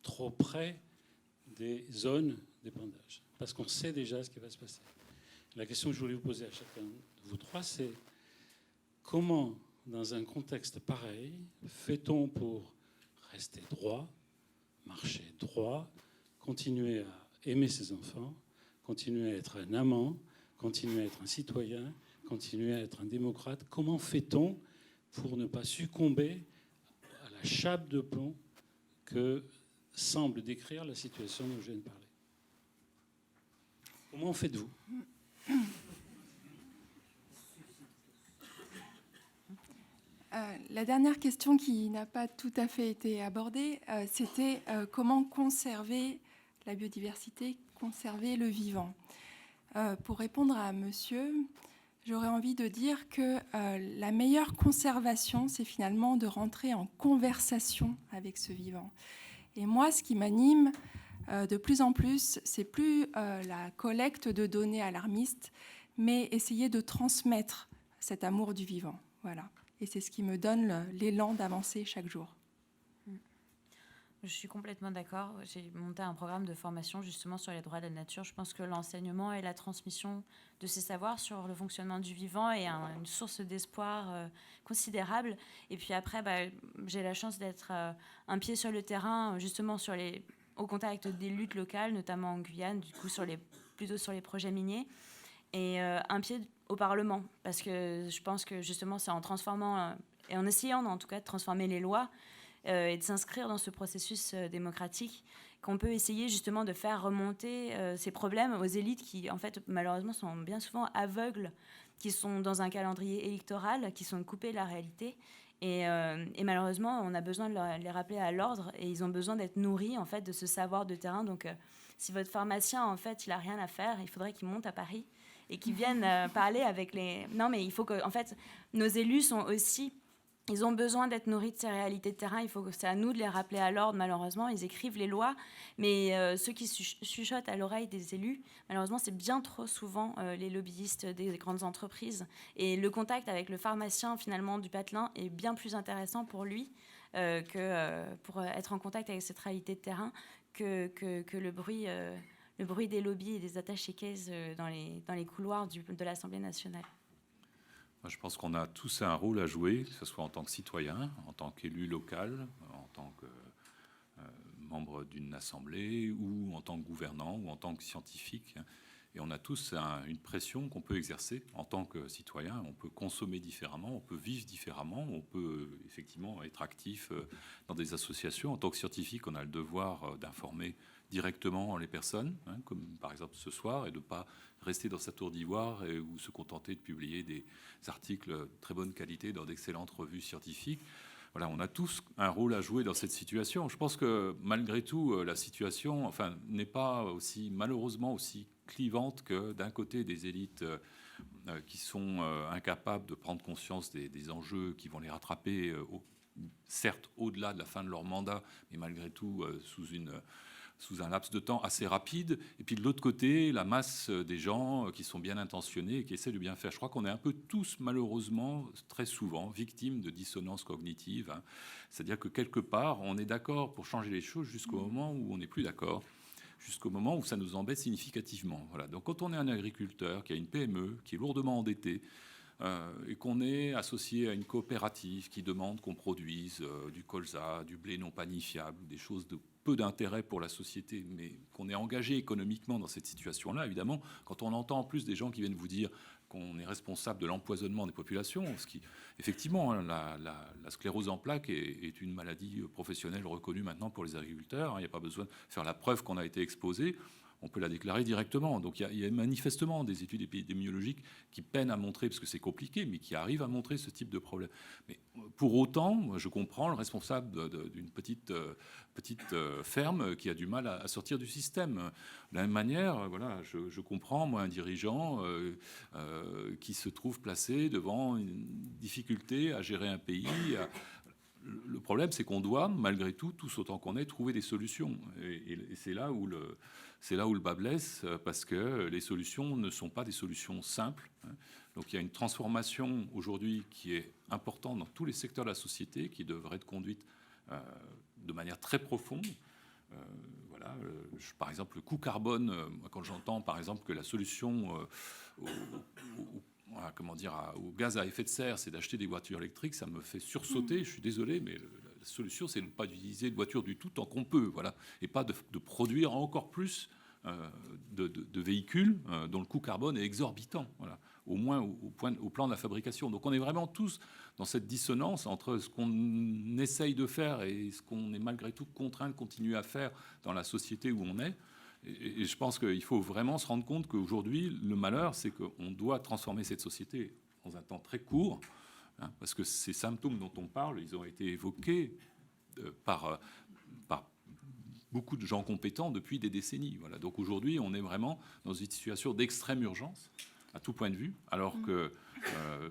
trop près des zones d'épandage, parce qu'on sait déjà ce qui va se passer. La question que je voulais vous poser à chacun de vous trois, c'est comment, dans un contexte pareil, fait-on pour rester droit, marcher droit, continuer à aimer ses enfants, continuer à être un amant, continuer à être un citoyen, continuer à être un démocrate? Comment fait-on pour ne pas succomber à la chape de plomb que semble décrire la situation dont je viens de parler? Comment faites-vous? La dernière question qui n'a pas tout à fait été abordée, c'était comment conserver la biodiversité, conserver le vivant. Pour répondre à monsieur, j'aurais envie de dire que la meilleure conservation, c'est finalement de rentrer en conversation avec ce vivant. Et moi, ce qui m'anime de plus en plus, c'est plus la collecte de données alarmistes, mais essayer de transmettre cet amour du vivant. Voilà. Et c'est ce qui me donne l'élan d'avancer chaque jour. Je suis complètement d'accord. J'ai monté un programme de formation justement sur les droits de la nature. Je pense que l'enseignement et la transmission de ces savoirs sur le fonctionnement du vivant est une source d'espoir considérable. Et puis après, j'ai la chance d'être un pied sur le terrain, justement au contact des luttes locales, notamment en Guyane, du coup plutôt sur les projets miniers, et un pied au Parlement, parce que je pense que justement c'est en transformant et en essayant en tout cas de transformer les lois et de s'inscrire dans ce processus démocratique qu'on peut essayer justement de faire remonter ces problèmes aux élites qui en fait malheureusement sont bien souvent aveugles, qui sont dans un calendrier électoral, qui sont coupés de la réalité. Et malheureusement, on a besoin de les rappeler à l'ordre et ils ont besoin d'être nourris en fait de ce savoir de terrain. Donc, si votre pharmacien en fait il a rien à faire, il faudrait qu'il monte à Paris et qu'ils viennent parler avec les. Non, mais il faut que en fait nos élus sont aussi. Ils ont besoin d'être nourris de ces réalités de terrain. Il faut que c'est à nous de les rappeler à l'ordre. Malheureusement, ils écrivent les lois, mais ceux qui chuchotent à l'oreille des élus, malheureusement, c'est bien trop souvent les lobbyistes des grandes entreprises. Et le contact avec le pharmacien, finalement, du patelin est bien plus intéressant pour lui que pour être en contact avec cette réalité de terrain que le bruit des lobbies et des attachés caisses dans les couloirs de l'Assemblée nationale. Je pense qu'on a tous un rôle à jouer, que ce soit en tant que citoyen, en tant qu'élu local, en tant que membre d'une assemblée, ou en tant que gouvernant, ou en tant que scientifique. Et on a tous une pression qu'on peut exercer en tant que citoyen. On peut consommer différemment, on peut vivre différemment, on peut effectivement être actif dans des associations. En tant que scientifique, on a le devoir d'informer directement les personnes, comme par exemple ce soir, et de ne pas rester dans sa tour d'ivoire ou se contenter de publier des articles de très bonne qualité dans d'excellentes revues scientifiques. Voilà, on a tous un rôle à jouer dans cette situation. Je pense que malgré tout, la situation n'est pas malheureusement aussi clivante que d'un côté des élites qui sont incapables de prendre conscience des enjeux qui vont les rattraper, certes au-delà de la fin de leur mandat, mais malgré tout sous un laps de temps assez rapide, et puis de l'autre côté, la masse des gens qui sont bien intentionnés et qui essaient de bien faire. Je crois qu'on est un peu tous, malheureusement, très souvent, victimes de dissonance cognitive. C'est-à-dire que quelque part, on est d'accord pour changer les choses jusqu'au moment où on n'est plus d'accord, jusqu'au moment où ça nous embête significativement. Voilà. Donc quand on est un agriculteur qui a une PME, qui est lourdement endetté, et qu'on est associé à une coopérative qui demande qu'on produise du colza, du blé non panifiable, des choses de peu d'intérêt pour la société, mais qu'on est engagé économiquement dans cette situation-là, évidemment, quand on entend en plus des gens qui viennent vous dire qu'on est responsable de l'empoisonnement des populations, ce qui, effectivement, la sclérose en plaques est une maladie professionnelle reconnue maintenant pour les agriculteurs. Il n'y a pas besoin de faire la preuve qu'on a été exposé. on peut la déclarer directement. Donc il y a manifestement des études épidémiologiques qui peinent à montrer, parce que c'est compliqué, mais qui arrivent à montrer ce type de problème. Mais pour autant, je comprends le responsable d'une petite ferme qui a du mal à sortir du système. De la même manière, voilà, je comprends, moi, un dirigeant qui se trouve placé devant une difficulté à gérer un pays. Le problème, c'est qu'on doit, malgré tout, tous autant qu'on est, trouver des solutions. Et c'est là où le bas blesse, parce que les solutions ne sont pas des solutions simples. Donc il y a une transformation aujourd'hui qui est importante dans tous les secteurs de la société, qui devrait être conduite de manière très profonde. Voilà, par exemple, le coût carbone, quand j'entends par exemple que la solution au gaz à effet de serre, c'est d'acheter des voitures électriques, ça me fait sursauter. Je suis désolé, mais la solution, c'est de ne pas utiliser de voiture du tout tant qu'on peut, voilà, et pas de produire encore plus de véhicules dont le coût carbone est exorbitant, voilà, au moins au plan de la fabrication. Donc on est vraiment tous dans cette dissonance entre ce qu'on essaye de faire et ce qu'on est malgré tout contraint de continuer à faire dans la société où on est. Et je pense qu'il faut vraiment se rendre compte qu'aujourd'hui, le malheur, c'est qu'on doit transformer cette société dans un temps très court, hein, parce que ces symptômes dont on parle, ils ont été évoqués par beaucoup de gens compétents depuis des décennies. Voilà. Donc aujourd'hui, on est vraiment dans une situation d'extrême urgence, à tout point de vue, alors que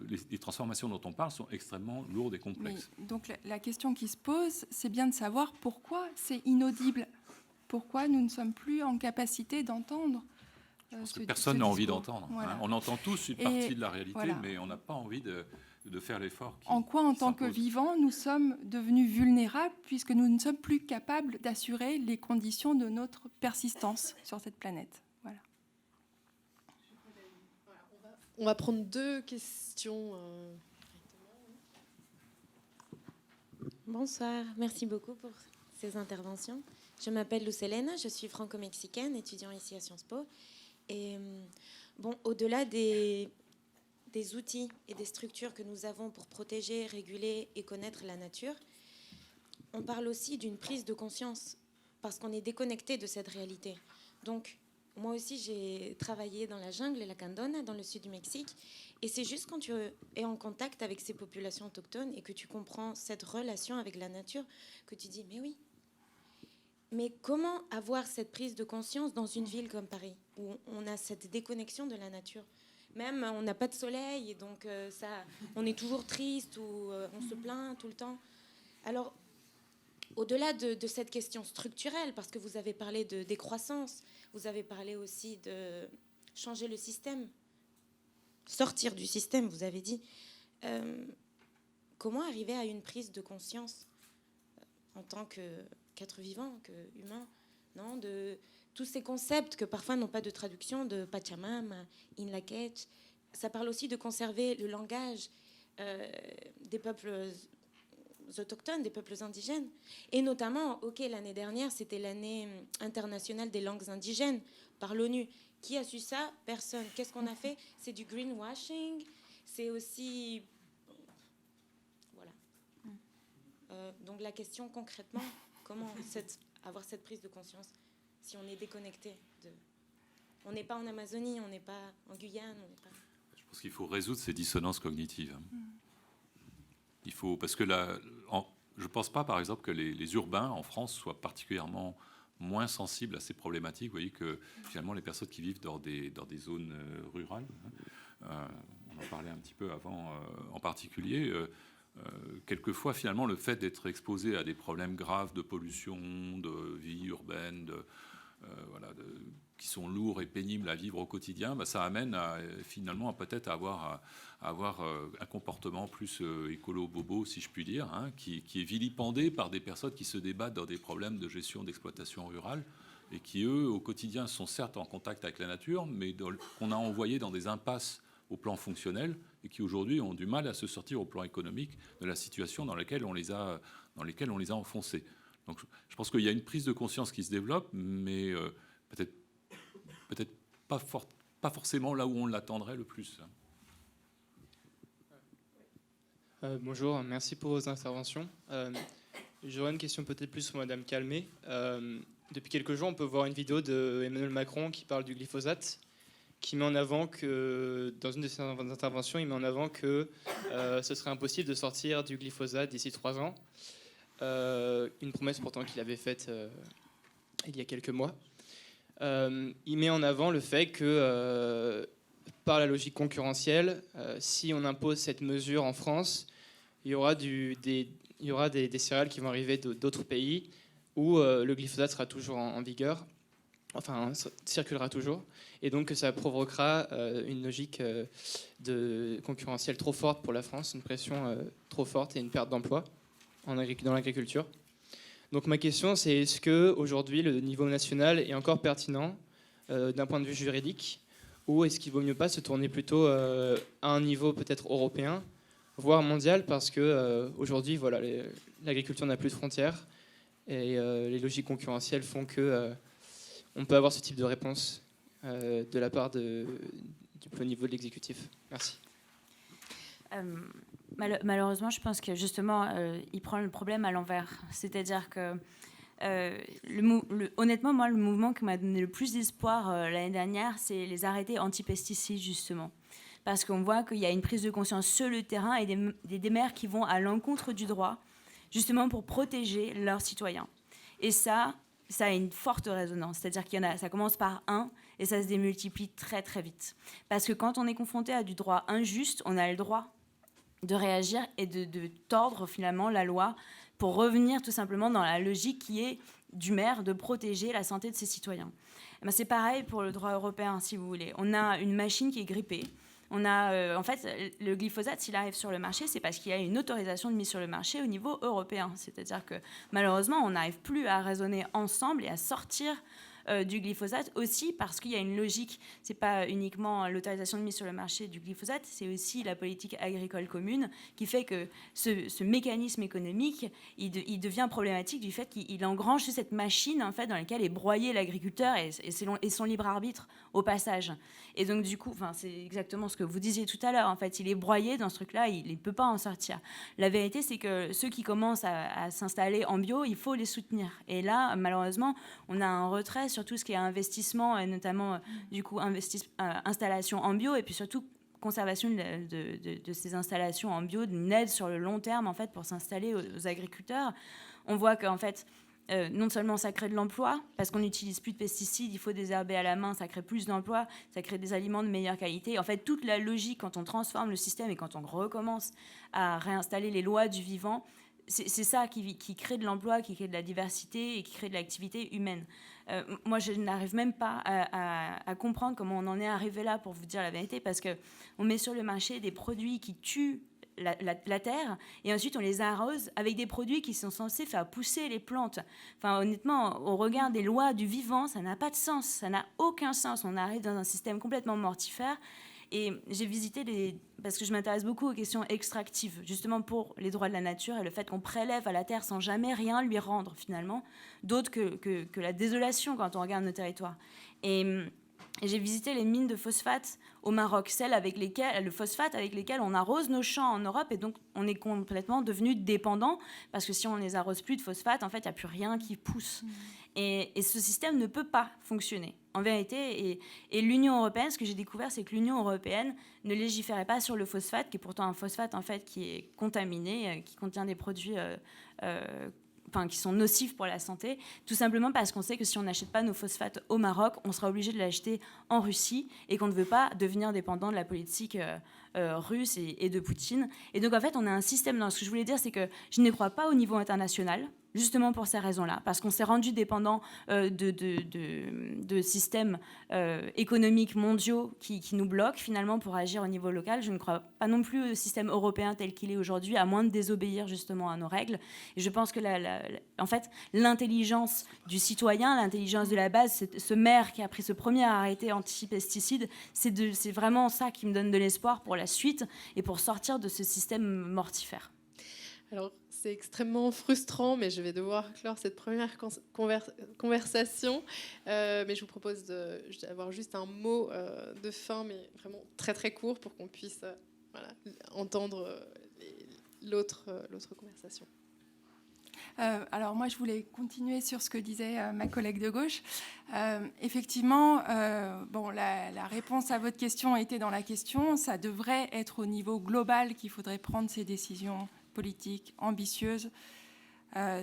les transformations dont on parle sont extrêmement lourdes et complexes. Mais donc la question qui se pose, c'est bien de savoir pourquoi c'est inaudible. Pourquoi nous ne sommes plus en capacité d'entendre parce que personne n'a envie d'entendre. Voilà. Hein. On entend tous une partie de la réalité, voilà. Mais on n'a pas envie de faire l'effort. En quoi, en tant que vivants, nous sommes devenus vulnérables puisque nous ne sommes plus capables d'assurer les conditions de notre persistance sur cette planète. Voilà. On va prendre 2 questions. Bonsoir, merci beaucoup pour ces interventions. Je m'appelle Luz Helena, je suis franco-mexicaine, étudiant ici à Sciences Po. Et bon, au-delà des outils et des structures que nous avons pour protéger, réguler et connaître la nature, on parle aussi d'une prise de conscience parce qu'on est déconnecté de cette réalité. Donc, moi aussi, j'ai travaillé dans la jungle et la Candona, dans le sud du Mexique. Et c'est juste quand tu es en contact avec ces populations autochtones et que tu comprends cette relation avec la nature que tu dis, mais oui, mais comment avoir cette prise de conscience dans une ville comme Paris, où on a cette déconnexion de la nature? Même, on n'a pas de soleil, et donc on est toujours triste, ou on se plaint tout le temps. Alors, au-delà de cette question structurelle, parce que vous avez parlé de décroissance, vous avez parlé aussi de changer le système, sortir du système, vous avez dit. Comment arriver à une prise de conscience en tant qu'être vivant, qu'humain, non, de tous ces concepts que parfois n'ont pas de traduction, de Pachamama, Inlaquech. Ça parle aussi de conserver le langage des peuples autochtones, des peuples indigènes. Et notamment, l'année dernière, c'était l'année internationale des langues indigènes par l'ONU. Qui a su ça? Personne. Qu'est-ce qu'on a fait? C'est du greenwashing. C'est aussi... Voilà. Donc la question concrètement, comment avoir cette prise de conscience si on est déconnecté de... On n'est pas en Amazonie, on n'est pas en Guyane, on n'est pas... Je pense qu'il faut résoudre ces dissonances cognitives. Il faut, parce que je ne pense pas, par exemple, que les urbains en France soient particulièrement moins sensibles à ces problématiques. Vous voyez que finalement, les personnes qui vivent dans des zones rurales, on en parlait un petit peu avant en particulier, quelquefois, finalement, le fait d'être exposé à des problèmes graves de pollution, de vie urbaine, qui sont lourds et pénibles à vivre au quotidien, ça amène finalement peut-être à avoir un comportement plus écolo-bobo, si je puis dire, hein, qui est vilipendé par des personnes qui se débattent dans des problèmes de gestion d'exploitation rurale et qui, eux, au quotidien, sont certes en contact avec la nature, mais qu'on a envoyés dans des impasses au plan fonctionnel et qui, aujourd'hui, ont du mal à se sortir au plan économique de la situation dans laquelle on les a enfoncés. Donc, je pense qu'il y a une prise de conscience qui se développe, mais peut-être pas forcément là où on l'attendrait le plus. Bonjour, merci pour vos interventions. J'aurais une question peut-être plus pour Madame Calmet. Depuis quelques jours, on peut voir une vidéo de Emmanuel Macron qui parle du glyphosate, qui met en avant que, dans une de ses interventions, il met en avant que ce serait impossible de sortir du glyphosate d'ici 3 ans. Une promesse pourtant qu'il avait faite il y a quelques mois. Il met en avant le fait que, par la logique concurrentielle, si on impose cette mesure en France, il y aura des céréales qui vont arriver d'autres pays où le glyphosate sera toujours en vigueur, enfin circulera toujours, et donc que ça provoquera une logique de concurrentielle trop forte pour la France, une pression trop forte et une perte d'emploi dans l'agriculture. Donc ma question, c'est est-ce qu'aujourd'hui le niveau national est encore pertinent d'un point de vue juridique, ou est-ce qu'il vaut mieux pas se tourner plutôt à un niveau peut-être européen, voire mondial, parce que aujourd'hui, voilà, l'agriculture n'a plus de frontières et les logiques concurrentielles font que on peut avoir ce type de réponse de la part du plus haut niveau de l'exécutif. Merci. Malheureusement, je pense que justement, il prend le problème à l'envers. C'est-à-dire que, honnêtement, moi, le mouvement qui m'a donné le plus d'espoir l'année dernière, c'est les arrêtés anti-pesticides, justement. Parce qu'on voit qu'il y a une prise de conscience sur le terrain et des maires qui vont à l'encontre du droit, justement pour protéger leurs citoyens. Et ça a une forte résonance. C'est-à-dire ça commence par un et ça se démultiplie très, très vite. Parce que quand on est confronté à du droit injuste, on a le droit de réagir et de tordre finalement la loi pour revenir tout simplement dans la logique qui est du maire de protéger la santé de ses citoyens. C'est pareil pour le droit européen, si vous voulez. On a une machine qui est grippée. On a, en fait, le glyphosate, s'il arrive sur le marché, c'est parce qu'il y a une autorisation de mise sur le marché au niveau européen. C'est-à-dire que malheureusement, on n'arrive plus à raisonner ensemble et à sortir du glyphosate aussi parce qu'il y a une logique. C'est pas uniquement l'autorisation de mise sur le marché du glyphosate, c'est aussi la politique agricole commune qui fait que ce mécanisme économique, il devient problématique du fait qu'il engrange cette machine en fait dans laquelle est broyé l'agriculteur et son libre arbitre au passage. Et donc du coup, c'est exactement ce que vous disiez tout à l'heure. En fait, il est broyé dans ce truc-là, il ne peut pas en sortir. La vérité, c'est que ceux qui commencent à s'installer en bio, il faut les soutenir. Et là, malheureusement, on a un retrait sur tout ce qui est investissement, et notamment du coup installation en bio, et puis surtout conservation de ces installations en bio, d'une aide sur le long terme en fait pour s'installer aux agriculteurs. On voit qu'en fait non seulement ça crée de l'emploi, parce qu'on n'utilise plus de pesticides, il faut désherber à la main, ça crée plus d'emplois, ça crée des aliments de meilleure qualité. En fait, toute la logique, quand on transforme le système et quand on recommence à réinstaller les lois du vivant, c'est ça qui crée de l'emploi, qui crée de la diversité et qui crée de l'activité humaine. Moi, je n'arrive même pas à comprendre comment on en est arrivé là, pour vous dire la vérité, parce qu'on met sur le marché des produits qui tuent la terre, et ensuite on les arrose avec des produits qui sont censés faire pousser les plantes. Enfin, honnêtement, au regard des lois du vivant, ça n'a pas de sens, ça n'a aucun sens. On arrive dans un système complètement mortifère. Et j'ai visité parce que je m'intéresse beaucoup aux questions extractives, justement pour les droits de la nature et le fait qu'on prélève à la terre sans jamais rien lui rendre finalement, d'autre que la désolation quand on regarde nos territoires. Et j'ai visité les mines de phosphate au Maroc, le phosphate avec lesquels on arrose nos champs en Europe, et donc on est complètement devenu dépendant, parce que si on ne les arrose plus de phosphate, en fait, il n'y a plus rien qui pousse. Et ce système ne peut pas fonctionner, en vérité. Et l'Union européenne, ce que j'ai découvert, c'est que l'Union européenne ne légiférait pas sur le phosphate, qui est pourtant un phosphate en fait, qui est contaminé, qui contient des produits qui sont nocifs pour la santé, tout simplement parce qu'on sait que si on n'achète pas nos phosphates au Maroc, on sera obligé de l'acheter en Russie, et qu'on ne veut pas devenir dépendant de la politique russe et de Poutine. Et donc en fait, on a un système. Ce que je voulais dire, c'est que je ne crois pas au niveau international, justement pour ces raisons-là, parce qu'on s'est rendu dépendant de systèmes économiques mondiaux qui nous bloquent finalement pour agir au niveau local. Je ne crois pas non plus au système européen tel qu'il est aujourd'hui, à moins de désobéir justement à nos règles. Et je pense que en fait, l'intelligence du citoyen, l'intelligence de la base, ce maire qui a pris ce premier arrêté anti-pesticides, c'est vraiment ça qui me donne de l'espoir pour la suite et pour sortir de ce système mortifère. Alors, c'est extrêmement frustrant, mais je vais devoir clore cette première conversation. Mais je vous propose d'avoir juste un mot de fin, mais vraiment très très court, pour qu'on puisse entendre l'autre conversation. Alors moi, je voulais continuer sur ce que disait ma collègue de gauche. Effectivement, la réponse à votre question était dans la question. Ça devrait être au niveau global qu'il faudrait prendre ces décisions politiques ambitieuses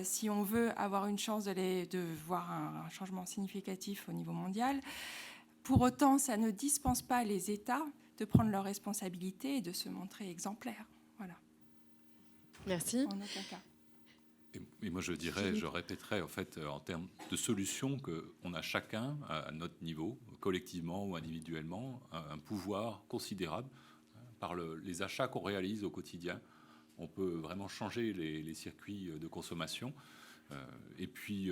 si on veut avoir une chance de voir un changement significatif au niveau mondial. Pour autant, ça ne dispense pas les États de prendre leurs responsabilités et de se montrer exemplaires. Voilà. Merci. En aucun cas. Et moi, je répéterais, en fait, en termes de solutions, qu'on a chacun, à notre niveau, collectivement ou individuellement, un pouvoir considérable par les achats qu'on réalise au quotidien. On peut vraiment changer les circuits de consommation. Et puis,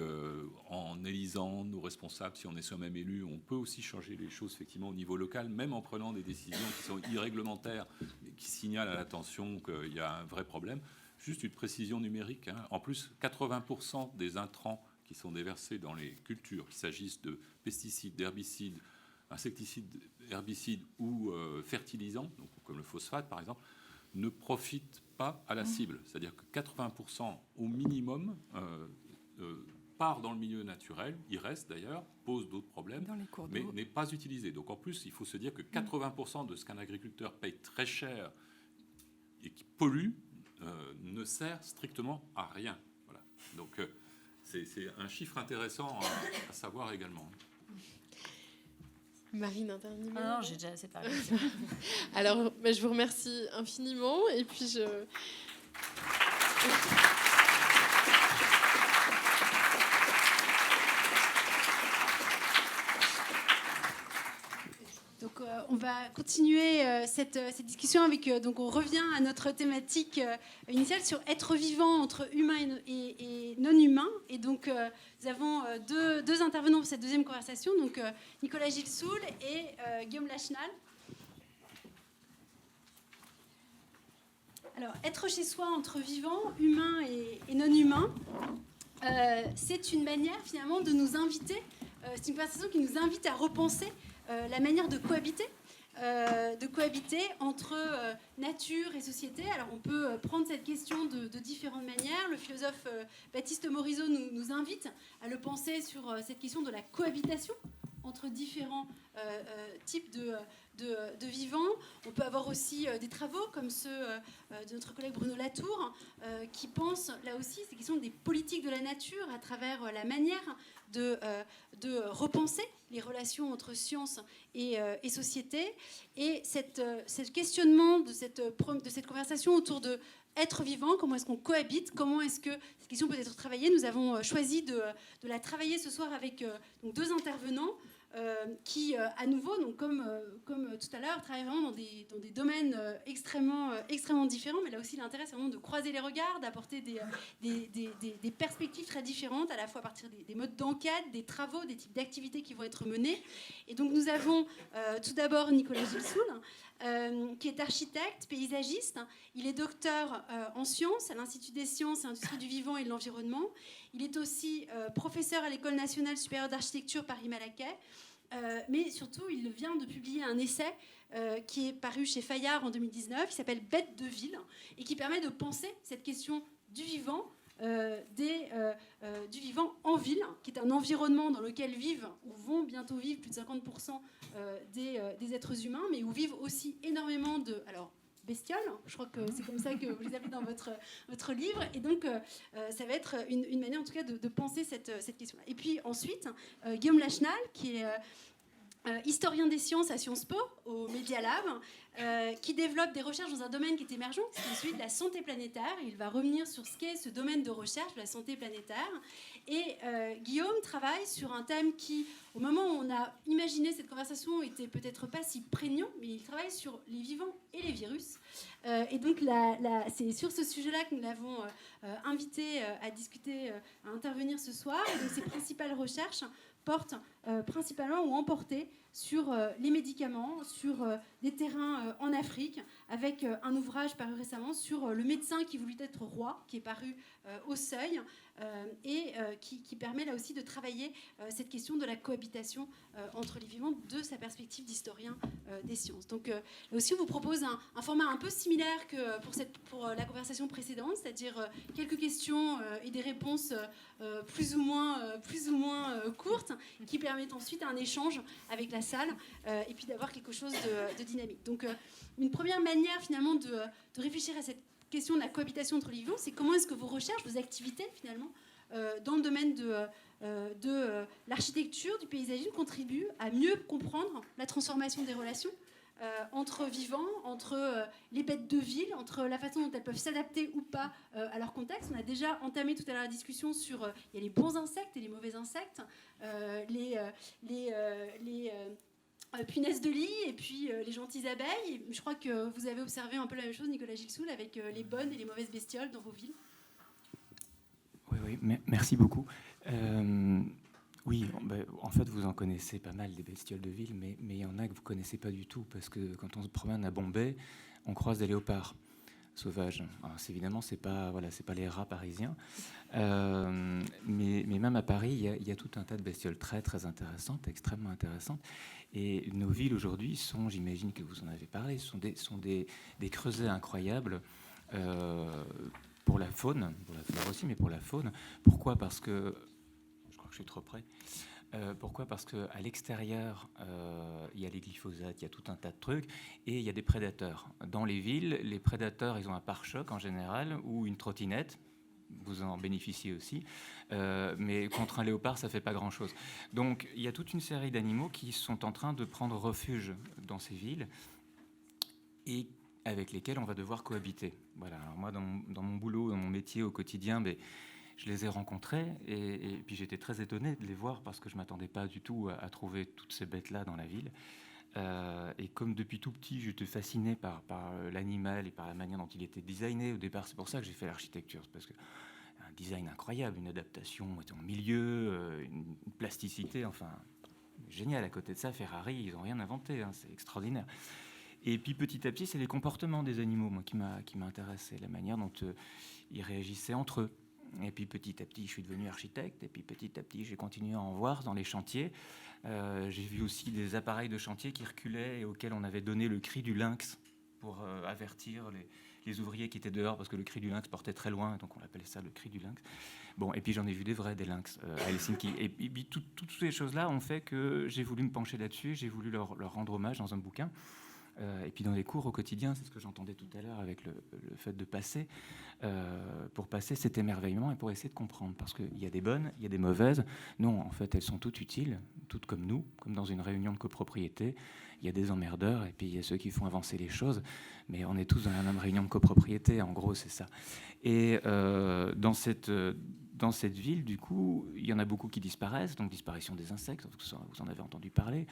en élisant nos responsables, si on est soi-même élu, on peut aussi changer les choses, effectivement, au niveau local, même en prenant des décisions qui sont irréglementaires, mais qui signalent à l'attention qu'il y a un vrai problème. Juste une précision numérique. En plus, 80% des intrants qui sont déversés dans les cultures, qu'il s'agisse de pesticides, d'herbicides, insecticides, herbicides ou fertilisants, donc comme le phosphate par exemple, ne profitent pas à la cible. C'est-à-dire que 80% au minimum part dans le milieu naturel, il reste d'ailleurs, pose d'autres problèmes, mais n'est pas utilisé. Donc en plus, il faut se dire que 80% de ce qu'un agriculteur paye très cher et qui pollue ne sert strictement à rien. Voilà. Donc c'est un chiffre intéressant à savoir également. Marine, un dernier mot? Non, j'ai déjà assez parlé. Alors, je vous remercie infiniment. Et puis, Donc, on va continuer cette discussion avec. Donc, on revient à notre thématique initiale sur être vivant entre humain et non humain. Et donc, nous avons deux intervenants pour cette deuxième conversation. Donc, Nicolas Gilsoul et Guillaume Lachenal. Alors, être chez soi entre vivant, humain et non humain, c'est une manière finalement de nous inviter. C'est une conversation qui nous invite à repenser la manière de cohabiter entre nature et société. Alors on peut prendre cette question de différentes manières. Le philosophe Baptiste Morisot nous invite à le penser sur cette question de la cohabitation entre différents types de vivants. On peut avoir aussi des travaux comme ceux de notre collègue Bruno Latour qui pense là aussi ces questions des politiques de la nature à travers la manière de repenser les relations entre science et société. Et ce questionnement de cette conversation autour de être vivant, comment est-ce qu'on cohabite, comment est-ce que cette question peut être travaillée. Nous avons choisi de la travailler ce soir avec donc deux intervenants qui, à nouveau, donc comme tout à l'heure, travaillent vraiment dans des domaines extrêmement différents. Mais là aussi, l'intérêt, c'est vraiment de croiser les regards, d'apporter des perspectives très différentes, à la fois à partir des modes d'enquête, des travaux, des types d'activités qui vont être menés. Et donc, nous avons tout d'abord Nicolas Gilsoul, qui est architecte, paysagiste. Il est docteur en sciences à l'Institut des sciences et industries du vivant et de l'environnement. Il est aussi professeur à l'École nationale supérieure d'architecture Paris-Malaquais. Mais surtout, il vient de publier un essai qui est paru chez Fayard en 2019, qui s'appelle « Bêtes de ville » et qui permet de penser cette question du vivant, du vivant en ville, qui est un environnement dans lequel vivent ou vont bientôt vivre plus de 50% des êtres humains, mais où vivent aussi énormément de bestioles. Je crois que c'est comme ça que vous les avez dans votre livre. Et donc, ça va être une manière, en tout cas, de penser cette question-là. Et puis ensuite, Guillaume Lachenal, qui est historien des sciences à Sciences Po, au Media Lab, qui développe des recherches dans un domaine qui est émergent, c'est celui de la santé planétaire. Il va revenir sur ce qu'est ce domaine de recherche de la santé planétaire. Et Guillaume travaille sur un thème qui, au moment où on a imaginé cette conversation, était peut-être pas si prégnant, mais il travaille sur les vivants et les virus. Et donc, c'est sur ce sujet-là que nous l'avons invité à discuter, à intervenir ce soir. Et donc, ses principales recherches porte principalement ou emporté sur les médicaments, sur des terrains en Afrique, avec un ouvrage paru récemment sur le médecin qui voulut être roi, qui est paru au Seuil, et qui permet là aussi de travailler cette question de la cohabitation entre les vivants de sa perspective d'historien des sciences. Donc là aussi, on vous propose un format un peu similaire que pour la conversation précédente, c'est-à-dire quelques questions et des réponses plus ou moins courtes, qui permettent ensuite un échange avec la salle et puis d'avoir quelque chose de dynamique. Donc une première manière finalement de réfléchir à cette question de la cohabitation entre les vivants, c'est comment est-ce que vos recherches, vos activités finalement, dans le domaine de l'architecture, du paysagisme, contribuent à mieux comprendre la transformation des relations entre vivants, entre les bêtes de ville, entre la façon dont elles peuvent s'adapter ou pas à leur contexte. On a déjà entamé tout à l'heure la discussion sur il y a les bons insectes et les mauvais insectes, les punaises de lit et puis les gentilles abeilles. Je crois que vous avez observé un peu la même chose, Nicolas Gilsoul, avec les bonnes et les mauvaises bestioles dans vos villes. Oui, merci beaucoup. Oui, en fait, vous en connaissez pas mal des bestioles de ville, mais il y en a que vous ne connaissez pas du tout, parce que quand on se promène à Bombay, on croise des léopards sauvages. Alors, évidemment, c'est pas les rats parisiens, mais même à Paris, il y a tout un tas de bestioles très, très intéressantes, extrêmement intéressantes. Et nos villes aujourd'hui sont, j'imagine que vous en avez parlé, sont des creusets incroyables pour la faune, pour la flore aussi, mais pour la faune. Pourquoi ? Parce que je suis trop près. Pourquoi ? Parce qu'à l'extérieur, il y a les glyphosates, il y a tout un tas de trucs, et il y a des prédateurs. Dans les villes, les prédateurs, ils ont un pare-choc en général, ou une trottinette, vous en bénéficiez aussi, mais contre un léopard, ça ne fait pas grand-chose. Donc, il y a toute une série d'animaux qui sont en train de prendre refuge dans ces villes, et avec lesquels on va devoir cohabiter. Voilà. Alors moi, dans mon boulot, dans mon métier au quotidien, je les ai rencontrés et puis j'étais très étonné de les voir parce que je ne m'attendais pas du tout à trouver toutes ces bêtes-là dans la ville. Et comme depuis tout petit, j'étais fasciné par l'animal et par la manière dont il était designé au départ, c'est pour ça que j'ai fait l'architecture, parce que un design incroyable, une adaptation en milieu, une plasticité, enfin génial. À côté de ça, Ferrari, ils n'ont rien inventé, hein, c'est extraordinaire. Et puis petit à petit, c'est les comportements des animaux, moi, qui m'a intéressé, la manière dont ils réagissaient entre eux. Et puis petit à petit, je suis devenu architecte. Et puis petit à petit, j'ai continué à en voir dans les chantiers. J'ai vu aussi des appareils de chantier qui reculaient et auxquels on avait donné le cri du lynx pour avertir les ouvriers qui étaient dehors, parce que le cri du lynx portait très loin, donc on appelait ça le cri du lynx. Bon, et puis j'en ai vu des vrais, des lynx à Helsinki. Et puis toutes ces choses-là ont fait que j'ai voulu me pencher là-dessus, j'ai voulu leur rendre hommage dans un bouquin. Et puis dans les cours au quotidien, c'est ce que j'entendais tout à l'heure avec le fait de passer. Pour passer cet émerveillement et pour essayer de comprendre. Parce qu'il y a des bonnes, il y a des mauvaises. Non, en fait, elles sont toutes utiles, toutes comme nous, comme dans une réunion de copropriété. Il y a des emmerdeurs et puis il y a ceux qui font avancer les choses. Mais on est tous dans la même réunion de copropriété, en gros, c'est ça. Et dans cette ville, du coup, il y en a beaucoup qui disparaissent. Donc disparition des insectes, vous en avez entendu parler.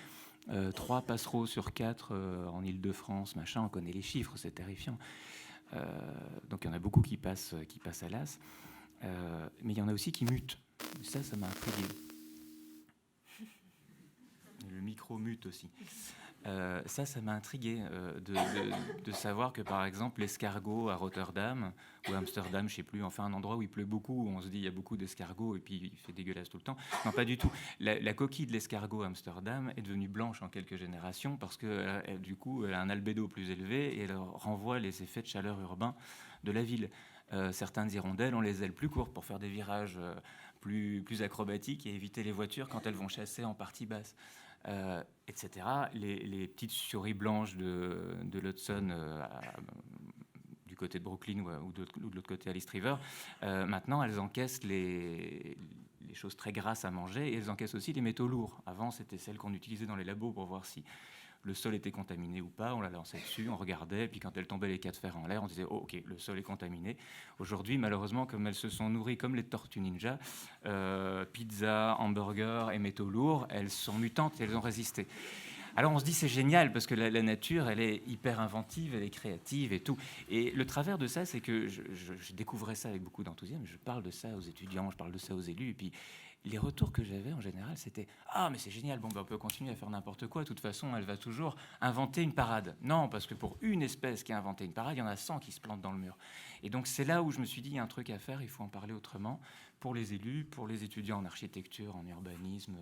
3 passereaux sur 4 en Île-de-France, machin, on connaît les chiffres, c'est terrifiant. Donc il y en a beaucoup qui passent à l'as. Mais il y en a aussi qui mutent. Ça m'a intrigué. Le micro mute aussi. Ça m'a intrigué de savoir que, par exemple, l'escargot à Rotterdam ou à Amsterdam, je ne sais plus, enfin un endroit où il pleut beaucoup, où on se dit il y a beaucoup d'escargots et puis il fait dégueulasse tout le temps. Non, pas du tout. La coquille de l'escargot à Amsterdam est devenue blanche en quelques générations parce que, du coup, elle a un albédo plus élevé et elle renvoie les effets de chaleur urbain de la ville. Certaines hirondelles ont les ailes plus courtes pour faire des virages plus acrobatiques et éviter les voitures quand elles vont chasser en partie basse. Etc. Les petites souris blanches de l'Hudson du côté de Brooklyn ou de l'autre côté à East River, maintenant elles encaissent les choses très grasses à manger et elles encaissent aussi les métaux lourds. Avant, c'était celles qu'on utilisait dans les labos pour voir si le sol était contaminé ou pas, on la lançait dessus, on regardait, et puis quand elle tombait les 4 fers en l'air, on disait « Oh, ok, le sol est contaminé ». Aujourd'hui, malheureusement, comme elles se sont nourries comme les tortues ninja, pizza, hamburger et métaux lourds, elles sont mutantes et elles ont résisté. Alors on se dit c'est génial parce que la nature, elle est hyper inventive, elle est créative et tout. Et le travers de ça, c'est que je découvrais ça avec beaucoup d'enthousiasme. Je parle de ça aux étudiants, je parle de ça aux élus. Et puis les retours que j'avais en général, c'était « Ah, mais c'est génial, bon, on peut continuer à faire n'importe quoi. De toute façon, elle va toujours inventer une parade. » Non, parce que pour une espèce qui a inventé une parade, il y en a 100 qui se plantent dans le mur. Et donc c'est là où je me suis dit, il y a un truc à faire, il faut en parler autrement pour les élus, pour les étudiants en architecture, en urbanisme,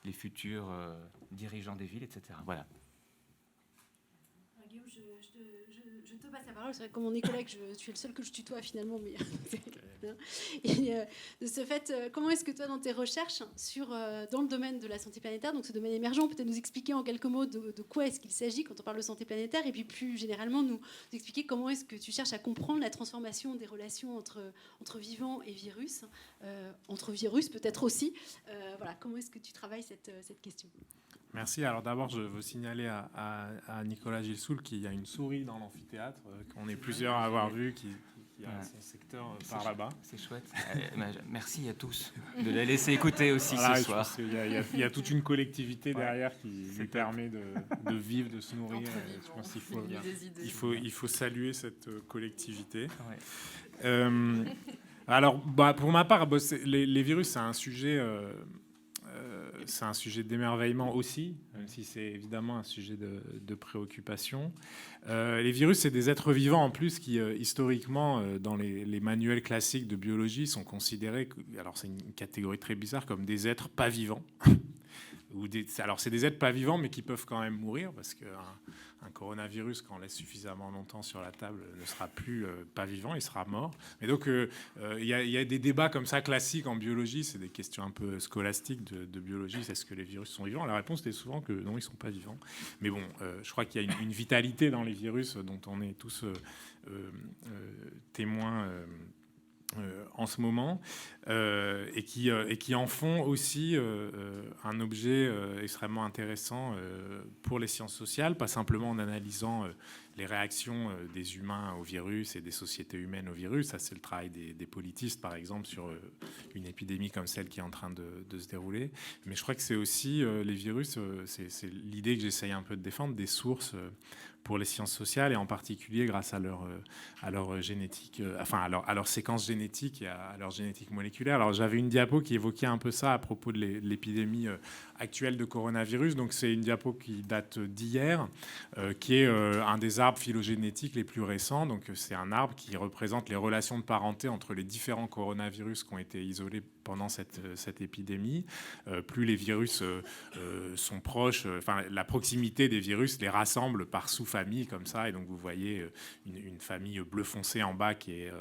les futurs dirigeants des villes, etc. Voilà. Guillaume, je te passe la parole. C'est vrai que comme on est collègues, tu es le seul que je tutoie finalement. Mais et, de ce fait, comment est-ce que toi, dans tes recherches dans le domaine de la santé planétaire, donc ce domaine émergent, peut-être nous expliquer en quelques mots de quoi est-ce qu'il s'agit quand on parle de santé planétaire, et puis plus généralement nous expliquer comment est-ce que tu cherches à comprendre la transformation des relations entre vivants et virus, entre virus peut-être aussi. Voilà, comment est-ce que tu travailles cette question ? Merci. Alors d'abord, je veux signaler à Nicolas Gilsoul qu'il y a une souris dans l'amphithéâtre, qu'on est plusieurs à avoir vu, qui a son secteur par là-bas. C'est chouette. Merci à tous de la laisser écouter aussi ce soir. Il y a toute une collectivité derrière qui lui permet de vivre, de se nourrir. Je pense qu'il faut saluer cette collectivité. Ouais. Alors, pour ma part, les virus, c'est un sujet... c'est un sujet d'émerveillement aussi, même si c'est évidemment un sujet de préoccupation. Les virus, c'est des êtres vivants en plus qui, historiquement, dans les manuels classiques de biologie, sont considérés, alors c'est une catégorie très bizarre, comme des êtres pas vivants. Alors c'est des êtres pas vivants, mais qui peuvent quand même mourir, parce qu'un coronavirus, quand on laisse suffisamment longtemps sur la table, ne sera plus pas vivant, il sera mort. Et donc il y a des débats comme ça classiques en biologie, c'est des questions un peu scolastiques de biologie, est-ce que les virus sont vivants? La réponse est souvent que non, ils ne sont pas vivants. Mais bon, je crois qu'il y a une vitalité dans les virus dont on est tous témoins en ce moment, et qui en font aussi un objet extrêmement intéressant pour les sciences sociales, pas simplement en analysant les réactions des humains au virus et des sociétés humaines au virus. Ça, c'est le travail des politistes, par exemple, sur une épidémie comme celle qui est en train de se dérouler. Mais je crois que c'est aussi, les virus, c'est l'idée que j'essaye un peu de défendre, des sources pour les sciences sociales, et en particulier grâce à leur génétique, à leur séquence génétique et à leur génétique moléculaire. Alors j'avais une diapo qui évoquait un peu ça à propos de l'épidémie actuelle de coronavirus. Donc c'est une diapo qui date d'hier, qui est un des arbres phylogénétiques les plus récents. Donc c'est un arbre qui représente les relations de parenté entre les différents coronavirus qui ont été isolés pendant cette épidémie. Plus les virus sont proches, la proximité des virus les rassemble par sous-famille comme ça, et donc vous voyez une famille bleu foncé en bas qui est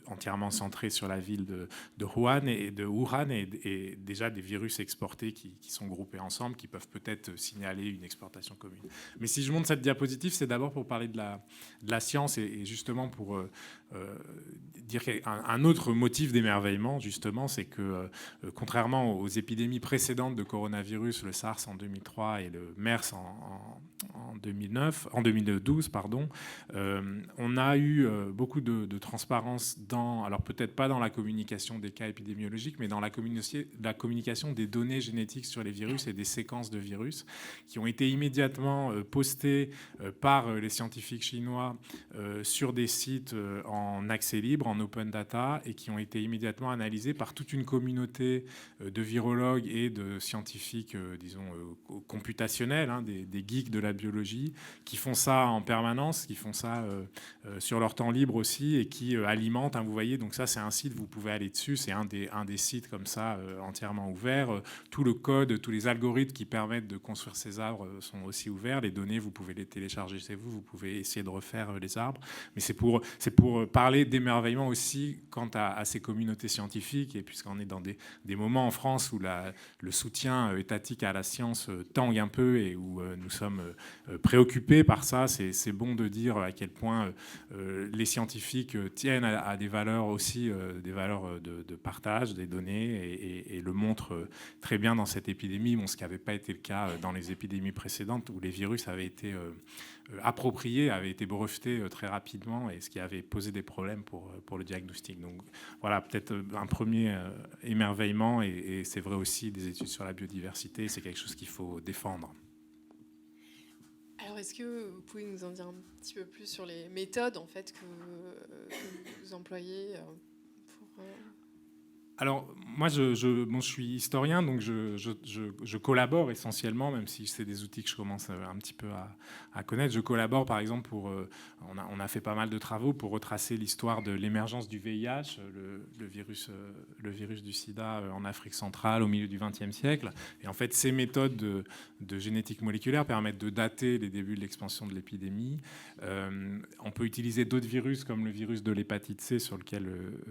entièrement centrée sur la ville de Wuhan et déjà des virus exportés qui sont groupés ensemble, qui peuvent peut-être signaler une exportation commune. Mais si je montre cette diapositive, c'est d'abord pour parler de la science et justement pour dire qu'un autre motif d'émerveillement, justement, c'est que contrairement aux épidémies précédentes de coronavirus, le SARS en 2003 et le MERS en 2012, on a eu beaucoup de transparence alors peut-être pas dans la communication des cas épidémiologiques, mais dans la communication des données génétiques sur les virus et des séquences de virus qui ont été immédiatement postées par les scientifiques chinois sur des sites en accès libre, en open data, et qui ont été immédiatement analysées par toute une communauté de virologues et de scientifiques, computationnels, des geeks de la biologie, qui font ça en permanence, qui font ça sur leur temps libre aussi, et qui alimentent, vous voyez, donc ça c'est un site, vous pouvez aller dessus, c'est un des sites comme ça entièrement ouvert. Tout le code, tous les algorithmes qui permettent de construire ces arbres sont aussi ouverts. Les données, vous pouvez les télécharger chez vous, vous pouvez essayer de refaire les arbres. Mais c'est pour parler d'émerveillement aussi quant à ces communautés scientifiques, et puisqu'on est dans des moments en France où le soutien étatique à la science tangue un peu et où nous sommes préoccupés par ça, c'est bon de dire à quel point les scientifiques tiennent à des valeurs aussi, des valeurs de partage des données, et le montrent très bien dans cette épidémie, ce qui n'avait pas été le cas dans les épidémies précédentes où les virus avaient été appropriés, avaient été brevetés très rapidement, et ce qui avait posé des problèmes pour le diagnostic. Donc voilà, peut-être un premier émerveillement, et c'est vrai aussi des études sur la biodiversité, c'est quelque chose qu'il faut défendre. Alors, est-ce que vous pouvez nous en dire un petit peu plus sur les méthodes en fait, que vous employez pour... Alors, moi, je suis historien, donc je collabore essentiellement, même si c'est des outils que je commence un petit peu à connaître. Je collabore, par exemple, on a fait pas mal de travaux pour retracer l'histoire de l'émergence du VIH, le virus du sida en Afrique centrale au milieu du XXe siècle. Et en fait, ces méthodes de génétique moléculaire permettent de dater les débuts de l'expansion de l'épidémie. On peut utiliser d'autres virus, comme le virus de l'hépatite C, sur lequel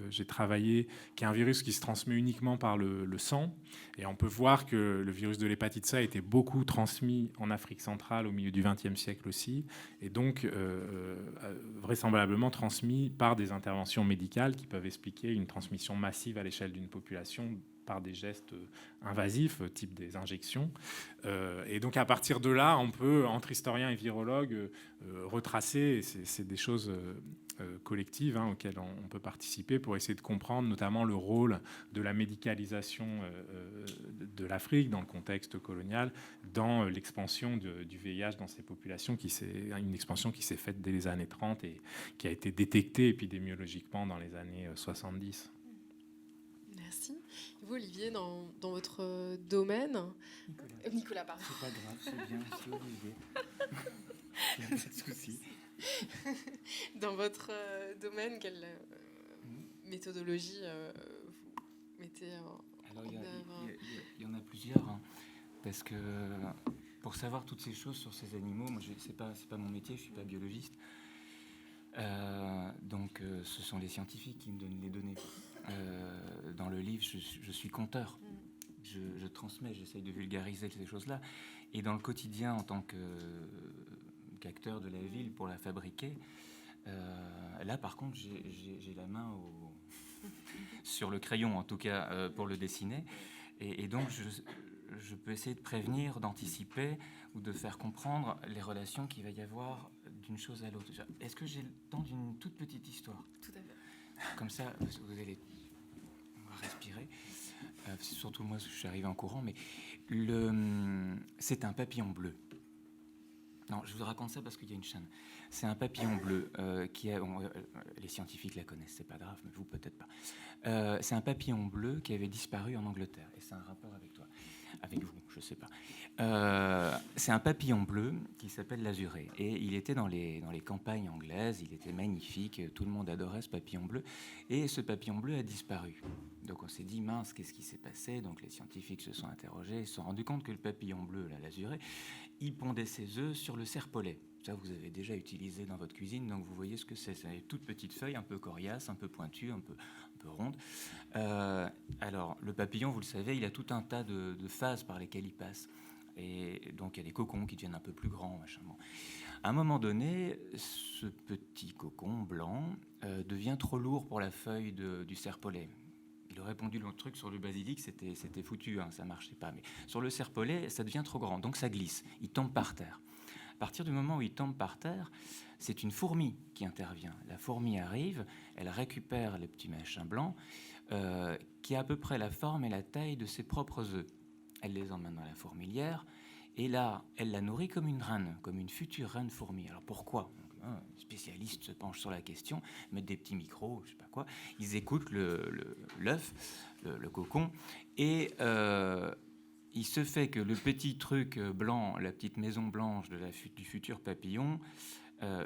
j'ai travaillé, qui est un virus qui se transmet uniquement par le sang. Et on peut voir que le virus de l'hépatite C a été beaucoup transmis en Afrique centrale au milieu du XXe siècle aussi, et donc vraisemblablement transmis par des interventions médicales qui peuvent expliquer une transmission massive à l'échelle d'une population par des gestes invasifs, type des injections. Et donc à partir de là, on peut, entre historiens et virologues, retracer, et c'est des choses collectives auxquelles on peut participer pour essayer de comprendre notamment le rôle de la médicalisation de l'Afrique dans le contexte colonial, dans l'expansion du VIH dans ces populations, une expansion qui s'est faite dès les années 30 et qui a été détectée épidémiologiquement dans les années 70. Merci. Et vous, Olivier, dans votre domaine... Nicolas, pardon. C'est pas grave, c'est bien, c'est Olivier. Il n'y a pas de souci. Dans votre domaine, quelle méthodologie vous mettez en œuvre? Il y en a plusieurs, parce que pour savoir toutes ces choses sur ces animaux, moi, c'est pas mon métier, je suis pas biologiste. Donc, ce sont les scientifiques qui me donnent les données. Dans le livre, je suis conteur. Je transmets, j'essaye de vulgariser ces choses-là. Et dans le quotidien, en tant qu'acteur de la ville pour la fabriquer, là, par contre, j'ai la main sur le crayon, en tout cas, pour le dessiner. Et donc, je peux essayer de prévenir, d'anticiper ou de faire comprendre les relations qu'il va y avoir d'une chose à l'autre. Est-ce que j'ai le temps d'une toute petite histoire? Tout à fait. Comme ça, vous allez... On va respirer. C'est surtout moi, je suis arrivé en courant, mais c'est un papillon bleu. Non, je vous raconte ça parce qu'il y a une chaîne. C'est un papillon bleu les scientifiques la connaissent, c'est pas grave, mais vous peut-être pas. C'est un papillon bleu qui avait disparu en Angleterre, et c'est un rapport avec toi, avec vous, je sais pas. C'est un papillon bleu qui s'appelle l'azuré, et il était dans les campagnes anglaises. Il était magnifique, tout le monde adorait ce papillon bleu, et ce papillon bleu a disparu. Donc on s'est dit, mince, qu'est-ce qui s'est passé? Donc les scientifiques se sont interrogés, ils se sont rendus compte que le papillon bleu, l'azuré, il pondait ses œufs sur le serpolet. Ça, vous avez déjà utilisé dans votre cuisine, donc vous voyez ce que c'est. C'est une toute petite feuille, un peu coriace, un peu pointue, un peu ronde. Alors, le papillon, vous le savez, il a tout un tas de phases par lesquelles il passe. Et donc, il y a des cocons qui deviennent un peu plus grands, machin. Bon. À un moment donné, ce petit cocon blanc devient trop lourd pour la feuille du serpolet. Il aurait pondu le truc sur le basilic, c'était foutu, ça marchait pas. Mais sur le serpolet, ça devient trop grand, donc ça glisse. Il tombe par terre. À partir du moment où il tombe par terre, c'est une fourmi qui intervient. La fourmi arrive, elle récupère le petit machin blanc, qui a à peu près la forme et la taille de ses propres œufs. Elle les emmène dans la fourmilière, et là, elle la nourrit comme une reine, comme une future reine fourmi. Alors pourquoi? Les spécialistes se penchent sur la question, mettent des petits micros, je sais pas quoi, ils écoutent l'œuf, le cocon, et il se fait que le petit truc blanc, la petite maison blanche du futur papillon,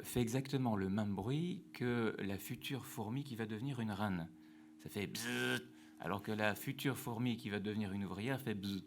fait exactement le même bruit que la future fourmi qui va devenir une reine. Ça fait bzzz, alors que la future fourmi qui va devenir une ouvrière fait bzzz.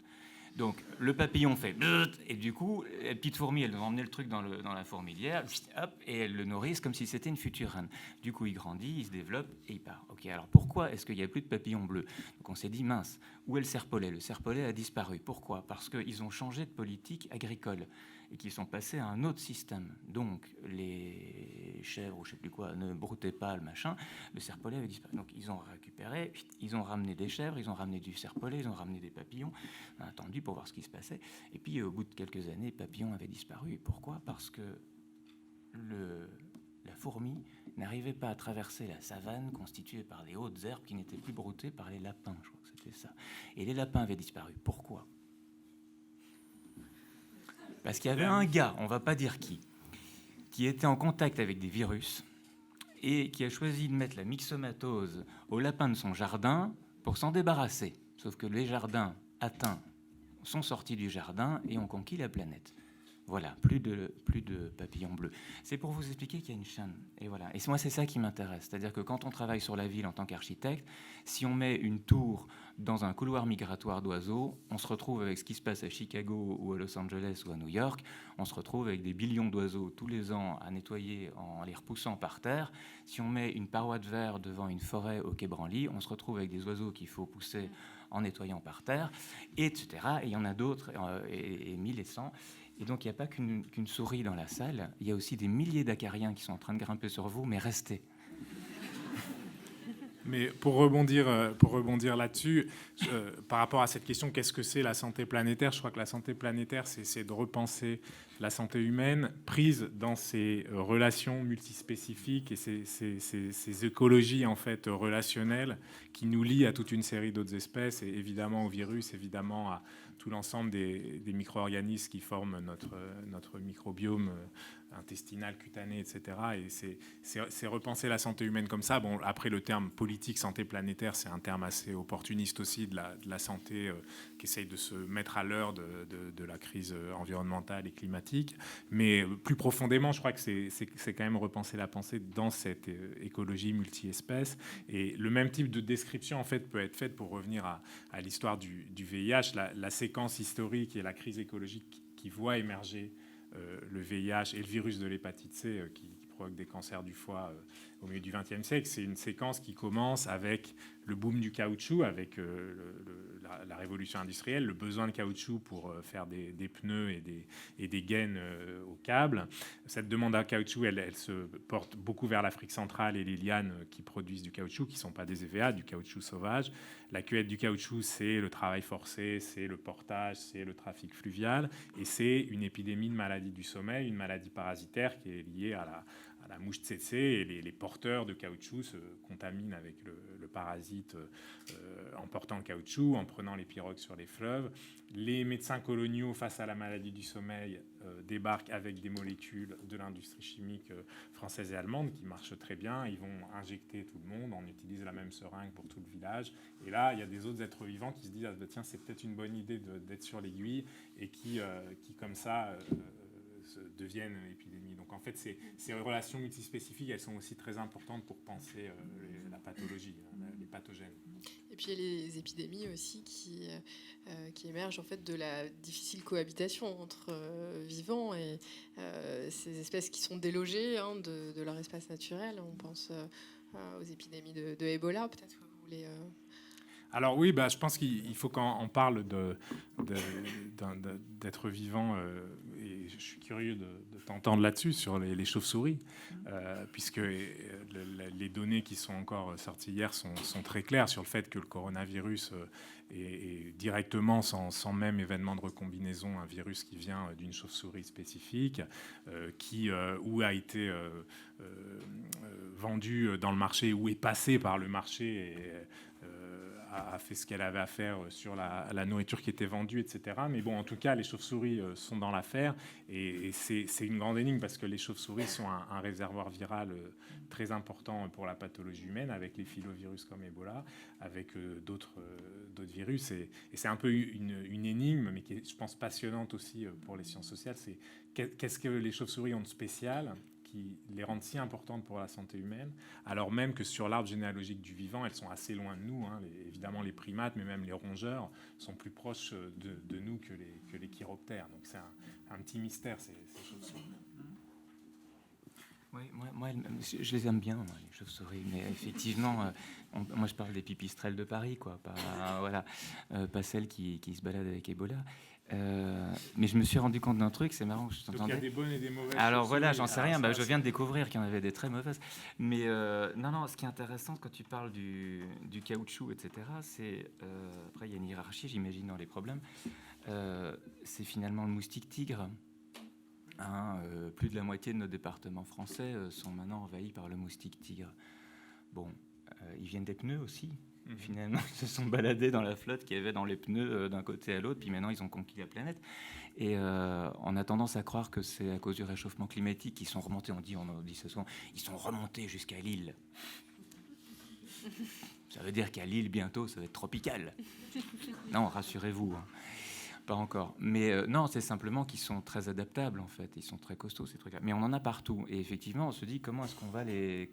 Donc le papillon fait bzzz, et du coup, la petite fourmi, elle va emmener le truc dans la fourmilière, hop, et elle le nourrissent comme si c'était une future reine. Du coup, il grandit, il se développe et il part. Ok, alors pourquoi est-ce qu'il n'y a plus de papillons bleus? Donc on s'est dit, mince, où est le serpolet? Le serpolet a disparu. Pourquoi? Parce qu'ils ont changé de politique agricole et qu'ils sont passés à un autre système. Donc les chèvres ou je ne sais plus quoi ne broutaient pas le machin, le serpolet avait disparu. Donc ils ont récupéré, ils ont ramené des chèvres, ils ont ramené du serpolet, ils ont ramené des papillons, on a attendu pour voir ce qui se passait. Et puis au bout de quelques années, le papillon avait disparu. Et pourquoi? Parce que la fourmi n'arrivait pas à traverser la savane constituée par les hautes herbes qui n'étaient plus broutées par les lapins, je crois que c'était ça. Et les lapins avaient disparu. Pourquoi? Parce qu'il y avait un gars, on ne va pas dire qui était en contact avec des virus et qui a choisi de mettre la myxomatose au lapin de son jardin pour s'en débarrasser. Sauf que les jardins atteints sont sortis du jardin et ont conquis la planète. Voilà, plus de papillons bleus. C'est pour vous expliquer qu'il y a une chaîne. Et voilà. Et moi, c'est ça qui m'intéresse. C'est-à-dire que quand on travaille sur la ville en tant qu'architecte, si on met une tour dans un couloir migratoire d'oiseaux, on se retrouve avec ce qui se passe à Chicago ou à Los Angeles ou à New York. On se retrouve avec des billions d'oiseaux tous les ans à nettoyer en les repoussant par terre. Si on met une paroi de verre devant une forêt au Quai Branly, on se retrouve avec des oiseaux qu'il faut pousser en nettoyant par terre, etc. Et il y en a d'autres, et 1000 et 100. Et donc, il n'y a pas qu'une souris dans la salle, il y a aussi des milliers d'acariens qui sont en train de grimper sur vous, mais restez. Mais pour rebondir là-dessus, par rapport à cette question, qu'est-ce que c'est la santé planétaire ? Je crois que la santé planétaire, c'est de repenser la santé humaine prise dans ces relations multispécifiques et ces écologies en fait relationnelles qui nous lient à toute une série d'autres espèces et évidemment au virus, évidemment à tout l'ensemble des micro-organismes qui forment notre microbiome intestinal, cutané, etc. Et c'est repenser la santé humaine comme ça. Bon, après, le terme politique santé planétaire, c'est un terme assez opportuniste aussi de la santé qui essaye de se mettre à l'heure de la crise environnementale et climatique. Mais plus profondément, je crois que c'est quand même repenser la pensée dans cette écologie multi-espèces. Et le même type de description, en fait, peut être faite pour revenir à l'histoire du VIH, la séquence historique et la crise écologique qui voit émerger le VIH et le virus de l'hépatite C qui provoque des cancers du foie au milieu du XXe siècle. C'est une séquence qui commence avec le boom du caoutchouc, avec la révolution industrielle, le besoin de caoutchouc pour faire des pneus et des gaines au câble. Cette demande à caoutchouc, elle se porte beaucoup vers l'Afrique centrale et les lianes qui produisent du caoutchouc, qui ne sont pas des EVA, du caoutchouc sauvage. La cueillette du caoutchouc, c'est le travail forcé, c'est le portage, c'est le trafic fluvial, et c'est une épidémie de maladie du sommeil, une maladie parasitaire qui est liée à la mouche tsetse, et les porteurs de caoutchouc se contaminent avec le parasite en portant le caoutchouc, en prenant les pirogues sur les fleuves. Les médecins coloniaux, face à la maladie du sommeil, débarquent avec des molécules de l'industrie chimique française et allemande qui marchent très bien. Ils vont injecter tout le monde, on utilise la même seringue pour tout le village. Et là, il y a des autres êtres vivants qui se disent ah, tiens, c'est peut-être une bonne idée d'être sur l'aiguille, et qui comme ça, deviennent épidémies. Donc en fait, ces relations multispécifiques, elles sont aussi très importantes pour penser la pathologie, les pathogènes. Et puis il y a les épidémies aussi qui émergent en fait de la difficile cohabitation entre vivants et ces espèces qui sont délogées de leur espace naturel. On pense aux épidémies de Ebola, peut-être que vous voulez... Alors oui, je pense qu'il faut qu'on parle d'être vivant, et je suis curieux de t'entendre là-dessus, sur les chauves-souris, puisque les données qui sont encore sorties hier sont très claires sur le fait que le coronavirus est directement, sans même événement de recombinaison, un virus qui vient d'une chauve-souris spécifique, où a été vendu dans le marché, ou est passé par le marché, et a fait ce qu'elle avait à faire sur la nourriture qui était vendue, etc. Mais bon, en tout cas, les chauves-souris sont dans l'affaire, et c'est une grande énigme parce que les chauves-souris sont un réservoir viral très important pour la pathologie humaine, avec les filovirus comme Ebola, avec d'autres virus. Et c'est un peu une énigme, mais qui est, je pense, passionnante aussi pour les sciences sociales. C'est qu'est-ce que les chauves-souris ont de spécial qui les rendent si importantes pour la santé humaine, alors même que sur l'arbre généalogique du vivant, elles sont assez loin de nous. Évidemment, les primates, mais même les rongeurs, sont plus proches de nous que les chiroptères. Donc c'est un petit mystère, ces chauves-souris. Oui, moi, je les aime bien, moi, les chauves-souris, mais effectivement, moi je parle des pipistrelles de Paris, quoi, pas celles qui se baladent avec Ebola. Mais je me suis rendu compte d'un truc, c'est marrant, je t'entendais. Donc il y a des bonnes et des mauvaises. Alors voilà, j'en sais rien, je viens de découvrir qu'il y en avait des très mauvaises. Mais non, ce qui est intéressant quand tu parles du caoutchouc, etc., c'est, après il y a une hiérarchie, j'imagine, dans les problèmes, c'est finalement le moustique tigre. Plus de la moitié de nos départements français sont maintenant envahis par le moustique tigre. Bon, ils viennent des pneus aussi. Finalement, ils se sont baladés dans la flotte qu'il y avait dans les pneus d'un côté à l'autre, puis maintenant ils ont conquis la planète. Et on a tendance à croire que c'est à cause du réchauffement climatique qu'ils sont remontés, on dit ce soir, ils sont remontés jusqu'à l'île. Ça veut dire qu'à l'île, bientôt, ça va être tropical. Non, rassurez-vous, hein. Pas encore. Mais non, c'est simplement qu'ils sont très adaptables, en fait. Ils sont très costauds, ces trucs-là. Mais on en a partout. Et effectivement, on se dit, comment est-ce qu'on va les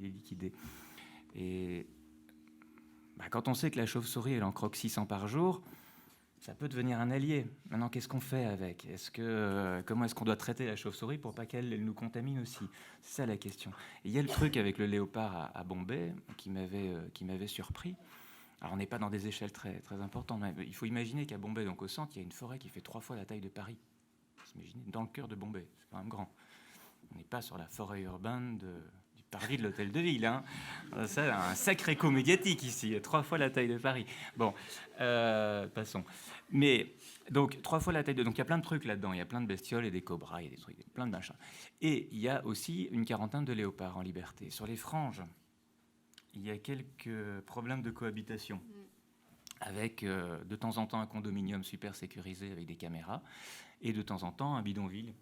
liquider? Et quand on sait que la chauve-souris, elle en croque 600 par jour, ça peut devenir un allié. Maintenant, qu'est-ce qu'on fait avec? Comment est-ce qu'on doit traiter la chauve-souris pour pas qu'elle nous contamine aussi? C'est ça la question. Et il y a le truc avec le léopard à Bombay qui m'avait surpris. Alors, on n'est pas dans des échelles très, très importantes. Mais il faut imaginer qu'à Bombay, donc au centre, il y a une forêt qui fait 3 fois la taille de Paris. Vous imaginez, dans le cœur de Bombay. C'est quand même grand. On n'est pas sur la forêt urbaine du parvis de l'hôtel de ville. Hein. C'est un sacré coup médiatique ici. 3 fois la taille de Paris. Bon, passons. Mais, donc, 3 fois la taille de... Donc, il y a plein de trucs là-dedans. Il y a plein de bestioles et des cobras, il y a des trucs, plein de machins. Et il y a aussi une quarantaine de léopards en liberté. Sur les franges, il y a quelques problèmes de cohabitation, avec de temps en temps un condominium super sécurisé avec des caméras, et de temps en temps un bidonville.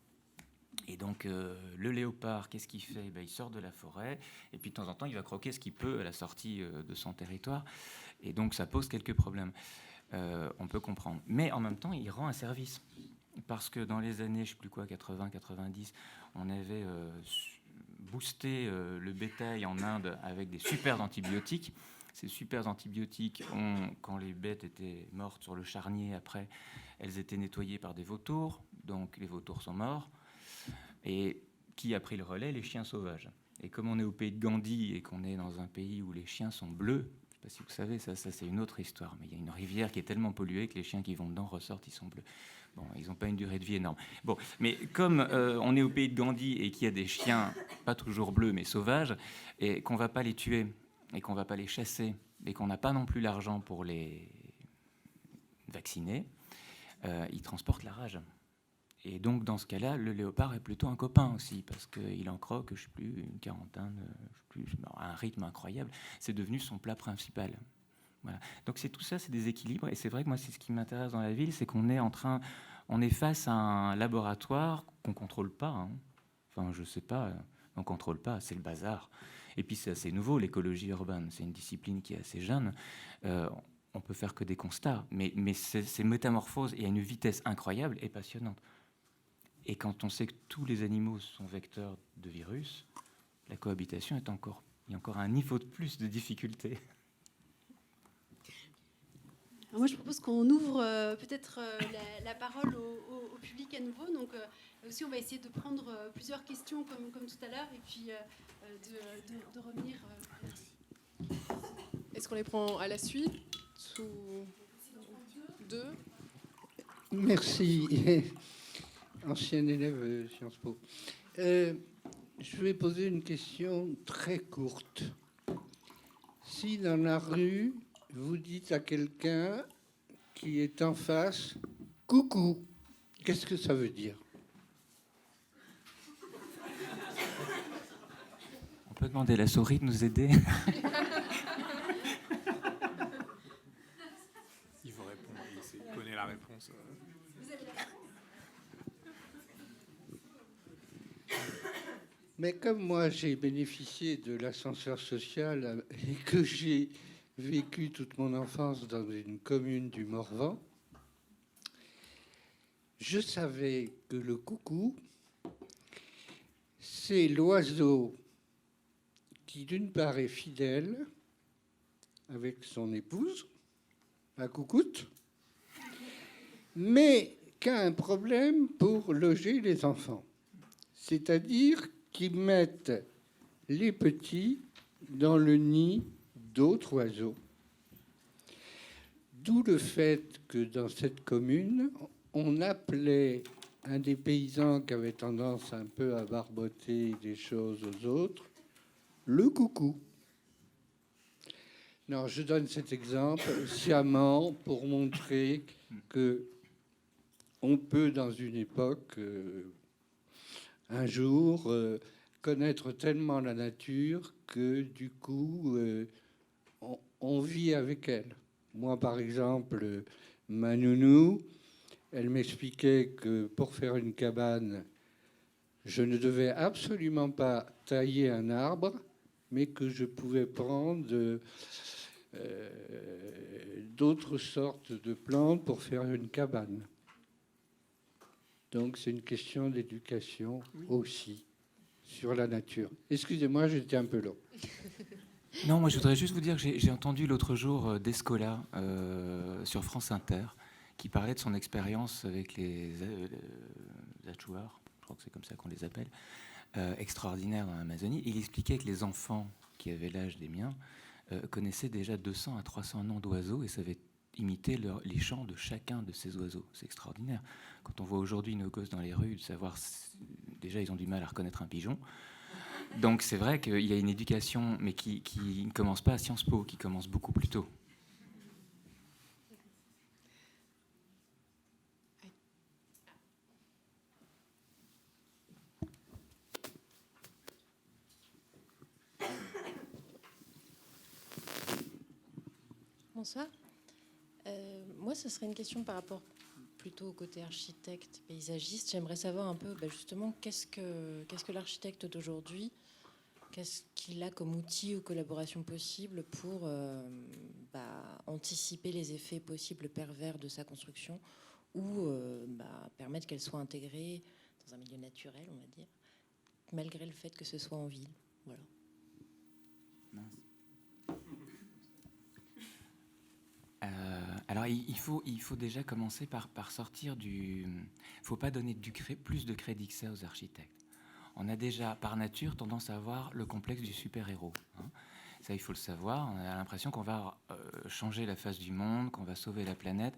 Et donc le léopard, qu'est-ce qu'il fait? Il sort de la forêt, et puis de temps en temps il va croquer ce qu'il peut à la sortie de son territoire, et donc ça pose quelques problèmes. On peut comprendre. Mais en même temps, il rend un service, parce que dans les années, je ne sais plus quoi, 80-90, on avait... booster le bétail en Inde avec des super antibiotiques. Ces super antibiotiques, quand les bêtes étaient mortes sur le charnier, après, elles étaient nettoyées par des vautours, donc les vautours sont morts. Et qui a pris le relais? Les chiens sauvages. Et comme on est au pays de Gandhi et qu'on est dans un pays où les chiens sont bleus, je ne sais pas si vous savez, ça c'est une autre histoire, mais il y a une rivière qui est tellement polluée que les chiens qui vont dedans ressortent, ils sont bleus. Bon, ils n'ont pas une durée de vie énorme. Bon, mais comme on est au pays de Gandhi et qu'il y a des chiens, pas toujours bleus, mais sauvages, et qu'on ne va pas les tuer, et qu'on ne va pas les chasser, et qu'on n'a pas non plus l'argent pour les vacciner, ils transportent la rage. Et donc, dans ce cas-là, le léopard est plutôt un copain aussi, parce qu'il en croque, je ne sais plus, une quarantaine, à un rythme incroyable. C'est devenu son plat principal. Voilà. Donc c'est tout ça, c'est des équilibres. Et c'est vrai que moi, c'est ce qui m'intéresse dans la ville, c'est qu'on est on est face à un laboratoire qu'on ne contrôle pas. Hein. Enfin, je ne sais pas, on ne contrôle pas, c'est le bazar. Et puis c'est assez nouveau, l'écologie urbaine. C'est une discipline qui est assez jeune. On peut faire que des constats. Mais ces métamorphoses, il y a une vitesse incroyable et passionnante. Et quand on sait que tous les animaux sont vecteurs de virus, la cohabitation il y a encore un niveau de plus de difficulté. Alors moi, je propose qu'on ouvre peut-être la parole au public à nouveau. Donc, aussi, on va essayer de prendre plusieurs questions comme tout à l'heure et puis de revenir. Est-ce qu'on les prend à la suite ou 2? Merci. Ancien élève Sciences Po. Je vais poser une question très courte. Si dans la rue, vous dites à quelqu'un qui est en face « coucou », qu'est-ce que ça veut dire? On peut demander à la souris de nous aider. Il faut répondre, il connaît la réponse. Mais comme moi, j'ai bénéficié de l'ascenseur social et que j'ai vécu toute mon enfance dans une commune du Morvan, je savais que le coucou, c'est l'oiseau qui, d'une part, est fidèle avec son épouse, la coucoute, mais qui a un problème pour loger les enfants. C'est-à-dire qu'ils mettent les petits dans le nid d'autres oiseaux. D'où le fait que dans cette commune, on appelait un des paysans qui avait tendance un peu à barboter des choses aux autres, le coucou. Non, je donne cet exemple sciemment pour montrer que on peut, dans une époque, un jour, connaître tellement la nature que, du coup, vis avec elle. Moi, par exemple, ma nounou, elle m'expliquait que pour faire une cabane, je ne devais absolument pas tailler un arbre, mais que je pouvais prendre d'autres sortes de plantes pour faire une cabane. Donc c'est une question d'éducation aussi sur la nature. Excusez-moi, j'étais un peu long. Non, moi je voudrais juste vous dire que j'ai entendu l'autre jour Descola sur France Inter qui parlait de son expérience avec les Achouars, je crois que c'est comme ça qu'on les appelle, extraordinaires dans l'Amazonie. Il expliquait que les enfants qui avaient l'âge des miens connaissaient déjà 200 à 300 noms d'oiseaux et savaient imiter les chants de chacun de ces oiseaux. C'est extraordinaire. Quand on voit aujourd'hui nos gosses dans les rues, de savoir... Déjà, ils ont du mal à reconnaître un pigeon. Donc c'est vrai qu'il y a une éducation, mais qui ne commence pas à Sciences Po, qui commence beaucoup plus tôt. Bonsoir. Moi, ce serait une question par rapport plutôt au côté architecte, paysagiste. J'aimerais savoir un peu, justement, qu'est-ce que l'architecte d'aujourd'hui, qu'est-ce qu'il a comme outil ou collaboration possible pour anticiper les effets possibles pervers de sa construction ou permettre qu'elle soit intégrée dans un milieu naturel, on va dire, malgré le fait que ce soit en ville. Voilà. Alors il faut déjà commencer par sortir du... Il ne faut pas donner plus de crédit que ça aux architectes. On a déjà, par nature, tendance à avoir le complexe du super-héros. Hein. Ça, il faut le savoir. On a l'impression qu'on va changer la face du monde, qu'on va sauver la planète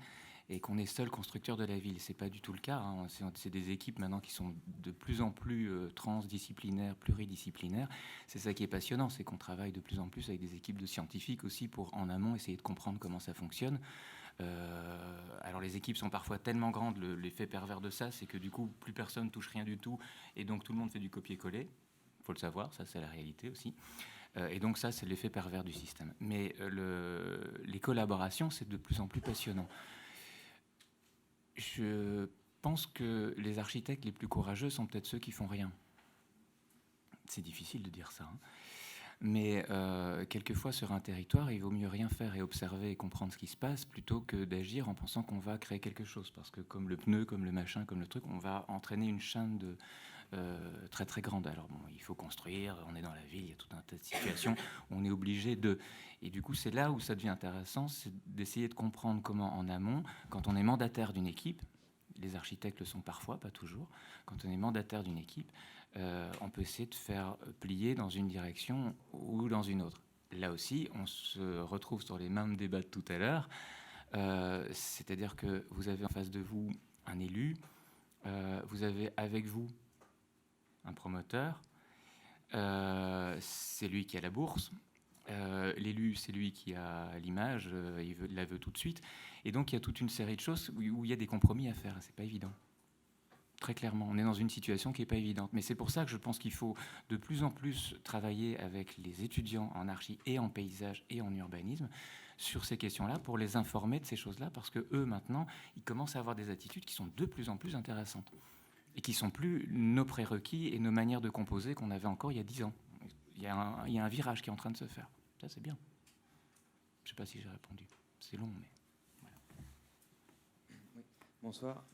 et qu'on est seul constructeur de la ville. Ce n'est pas du tout le cas. Hein. C'est des équipes maintenant qui sont de plus en plus transdisciplinaires, pluridisciplinaires. C'est ça qui est passionnant, c'est qu'on travaille de plus en plus avec des équipes de scientifiques aussi pour, en amont, essayer de comprendre comment ça fonctionne. Alors les équipes sont parfois tellement grandes, l'effet pervers de ça, c'est que du coup, plus personne touche rien du tout, et donc tout le monde fait du copier-coller. Il faut le savoir, ça c'est la réalité aussi. Et donc ça, c'est l'effet pervers du système. Mais les collaborations, c'est de plus en plus passionnant. Je pense que les architectes les plus courageux sont peut-être ceux qui font rien. C'est difficile de dire ça, hein. Mais quelquefois sur un territoire, il vaut mieux rien faire et observer et comprendre ce qui se passe plutôt que d'agir en pensant qu'on va créer quelque chose. Parce que comme le pneu, comme le machin, comme le truc, on va entraîner une chaîne très très grande. Alors bon, il faut construire, on est dans la ville, il y a tout un tas de situations, on est obligé de... Et du coup, c'est là où ça devient intéressant, c'est d'essayer de comprendre comment en amont, quand on est mandataire d'une équipe, les architectes le sont parfois, pas toujours, quand on est mandataire d'une équipe, on peut essayer de faire plier dans une direction ou dans une autre. Là aussi, on se retrouve sur les mêmes débats de tout à l'heure, c'est-à-dire que vous avez en face de vous un élu, vous avez avec vous un promoteur, c'est lui qui a la bourse, l'élu, c'est lui qui a l'image, il la veut tout de suite, et donc il y a toute une série de choses où il y a des compromis à faire, c'est pas évident. Très clairement, on est dans une situation qui n'est pas évidente. Mais c'est pour ça que je pense qu'il faut de plus en plus travailler avec les étudiants en archi et en paysage et en urbanisme sur ces questions-là pour les informer de ces choses-là, parce que eux, maintenant, ils commencent à avoir des attitudes qui sont de plus en plus intéressantes et qui sont plus nos prérequis et nos manières de composer qu'on avait encore il y a 10 ans. Il y a un virage qui est en train de se faire. Ça, c'est bien. Je ne sais pas si j'ai répondu. C'est long, mais voilà. Oui. Bonsoir.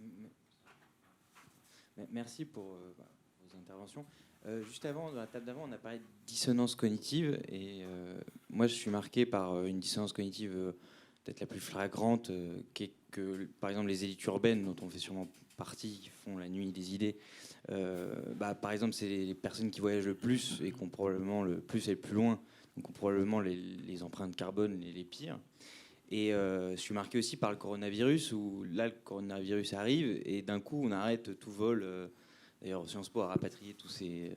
Merci pour vos interventions. Juste avant, dans la table d'avant, on a parlé de dissonance cognitive. Et moi, je suis marqué par une dissonance cognitive peut-être la plus flagrante, qui est que, par exemple, les élites urbaines, dont on fait sûrement partie, qui font la nuit des idées, par exemple, c'est les personnes qui voyagent le plus et qui ont probablement le plus et le plus loin, donc ont probablement les empreintes carbone les pires. Et je suis marqué aussi par le coronavirus, où là, le coronavirus arrive, et d'un coup, on arrête tout vol. D'ailleurs, Sciences Po a rapatrié tous ces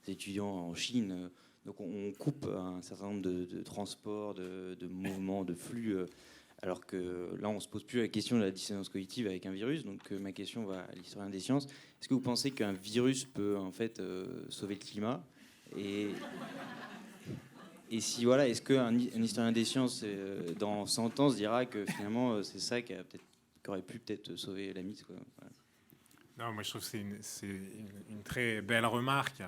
étudiants en Chine. Donc, on coupe un certain nombre de transports, de mouvements, de flux, alors que là, on ne se pose plus la question de la dissonance cognitive avec un virus. Donc, ma question va à l'historien des sciences. Est-ce que vous pensez qu'un virus peut, en fait, sauver le climat ? Et si voilà, est-ce qu'un historien des sciences dans 100 ans se dira que finalement c'est ça qui aurait pu peut-être sauver la mise, quoi. Voilà. Non, moi je trouve que c'est une très belle remarque,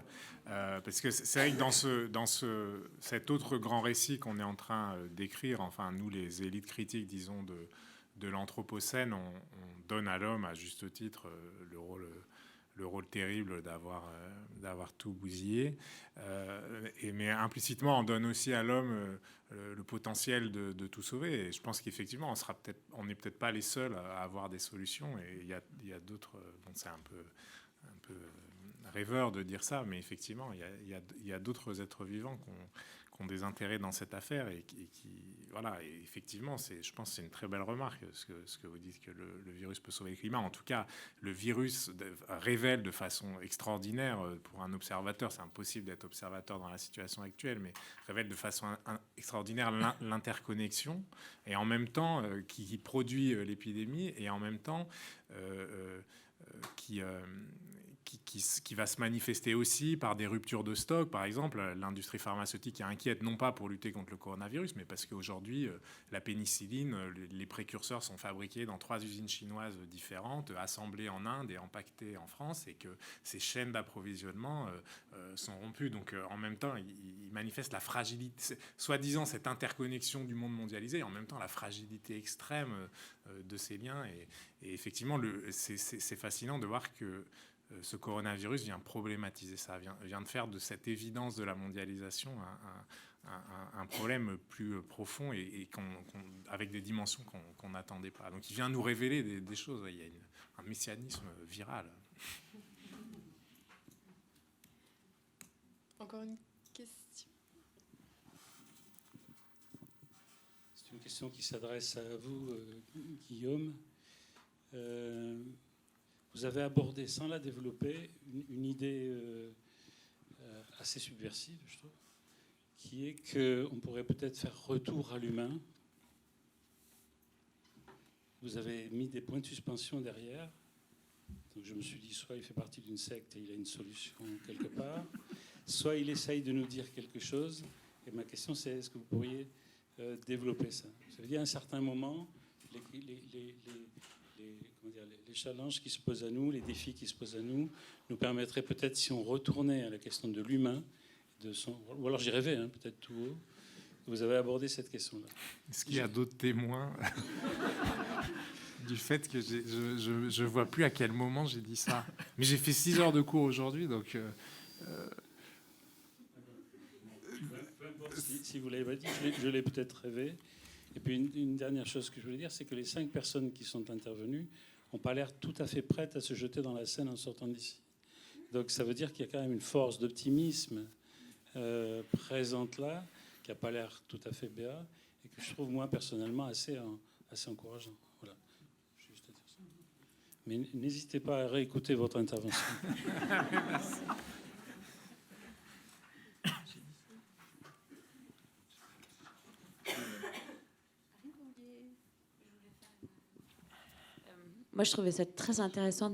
parce que c'est vrai que dans cet autre grand récit qu'on est en train d'écrire, enfin nous les élites critiques, disons, de l'Anthropocène, on donne à l'homme à juste titre le rôle terrible d'avoir tout bousillé, mais implicitement on donne aussi à l'homme le potentiel de tout sauver. Et je pense qu'effectivement on n'est peut-être pas les seuls à avoir des solutions, et il y a d'autres. Bon, c'est un peu rêveur de dire ça, mais effectivement il y a d'autres êtres vivants qui ont des intérêts dans cette affaire, et qui voilà. Et effectivement, je pense que c'est une très belle remarque ce que vous dites, que le virus peut sauver le climat. En tout cas, le virus révèle de façon extraordinaire, pour un observateur, c'est impossible d'être observateur dans la situation actuelle, mais révèle de façon extraordinaire l'interconnexion, et en même temps qui produit l'épidémie, et en même temps qui va se manifester aussi par des ruptures de stock. Par exemple, l'industrie pharmaceutique est inquiète, non pas pour lutter contre le coronavirus, mais parce qu'aujourd'hui, la pénicilline, les précurseurs sont fabriqués dans 3 usines chinoises différentes, assemblés en Inde et empaquetés en France, et que ces chaînes d'approvisionnement sont rompues. Donc, en même temps, il manifeste la fragilité, soi-disant cette interconnexion du monde mondialisé, et en même temps la fragilité extrême de ces liens. Et effectivement, c'est fascinant de voir que ce coronavirus vient problématiser ça, vient de faire de cette évidence de la mondialisation un problème plus profond, et avec des dimensions qu'on n'attendait pas. Donc il vient nous révéler des choses. Il y a un messianisme viral. Encore une question? C'est une question qui s'adresse à vous, Guillaume. Vous avez abordé, sans la développer, une idée assez subversive, je trouve, qui est qu'on pourrait peut-être faire retour à l'humain. Vous avez mis des points de suspension derrière. Donc je me suis dit, soit il fait partie d'une secte et il a une solution quelque part, soit il essaye de nous dire quelque chose. Et ma question, c'est est-ce que vous pourriez développer ça? Ça veut dire, à un certain moment, les challenges qui se posent à nous, les défis qui se posent à nous permettraient peut-être, si on retournait à la question de l'humain, ou alors j'y rêvais, peut-être tout haut, vous avez abordé cette question-là. Est-ce qu'il y a d'autres témoins du fait que je vois plus à quel moment j'ai dit ça? Mais j'ai fait 6 heures de cours aujourd'hui, donc... Peu importe si vous l'avez pas dit, je l'ai peut-être rêvé. Et puis une dernière chose que je voulais dire, c'est que les 5 personnes qui sont intervenues n'ont pas l'air tout à fait prêtes à se jeter dans la Seine en sortant d'ici. Donc ça veut dire qu'il y a quand même une force d'optimisme présente là, qui n'a pas l'air tout à fait béat, et que je trouve, moi, personnellement, assez encourageant. Voilà. Juste à dire ça. Mais n'hésitez pas à réécouter votre intervention. Merci. Moi, je trouvais ça très intéressant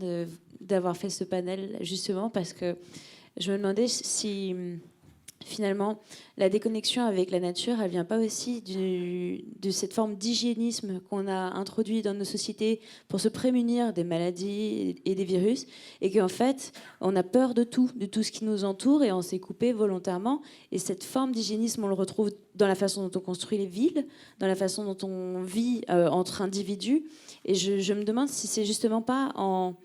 d'avoir fait ce panel, justement, parce que je me demandais si, finalement, la déconnexion avec la nature, elle vient pas aussi de cette forme d'hygiénisme qu'on a introduit dans nos sociétés pour se prémunir des maladies et des virus, et qu'en fait, on a peur de tout ce qui nous entoure, et on s'est coupé volontairement. Et cette forme d'hygiénisme, on le retrouve dans la façon dont on construit les villes, dans la façon dont on vit entre individus. Et je me demande si c'est justement pas en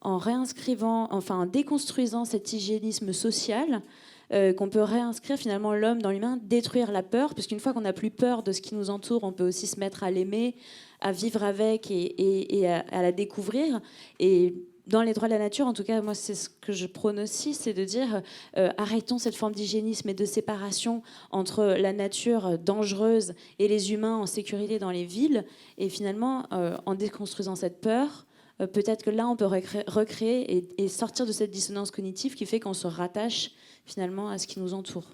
réinscrivant, enfin en déconstruisant cet hygiénisme social, qu'on peut réinscrire finalement l'homme dans l'humain, détruire la peur, puisqu'une fois qu'on n'a plus peur de ce qui nous entoure, on peut aussi se mettre à l'aimer, à vivre avec et à la découvrir. Et dans les droits de la nature, en tout cas, moi, c'est ce que je prône aussi, c'est de dire arrêtons cette forme d'hygiénisme et de séparation entre la nature dangereuse et les humains en sécurité dans les villes. Et finalement, en déconstruisant cette peur, peut-être que là, on peut recréer et sortir de cette dissonance cognitive qui fait qu'on se rattache finalement à ce qui nous entoure.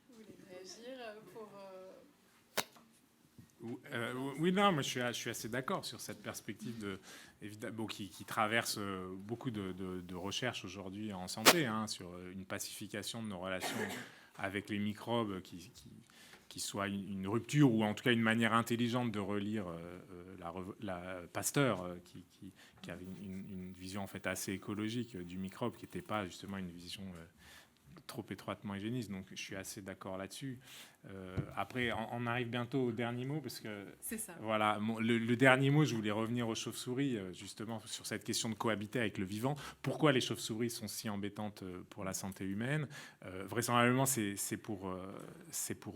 Vous voulez réagir pour... Oui, non, moi je suis assez d'accord sur cette perspective évidemment, qui traverse beaucoup de recherches aujourd'hui en santé, hein, sur une pacification de nos relations avec les microbes qui soit une rupture ou en tout cas une manière intelligente de relire Pasteur qui avait une vision en fait assez écologique du microbe, qui n'était pas justement une vision trop étroitement hygiéniste. Donc je suis assez d'accord là-dessus. Après, on arrive bientôt au dernier mot, parce que c'est ça. Voilà, le dernier mot, je voulais revenir aux chauves-souris, justement sur cette question de cohabiter avec le vivant. Pourquoi les chauves-souris sont si embêtantes pour la santé humaine? Vraisemblablement, c'est pour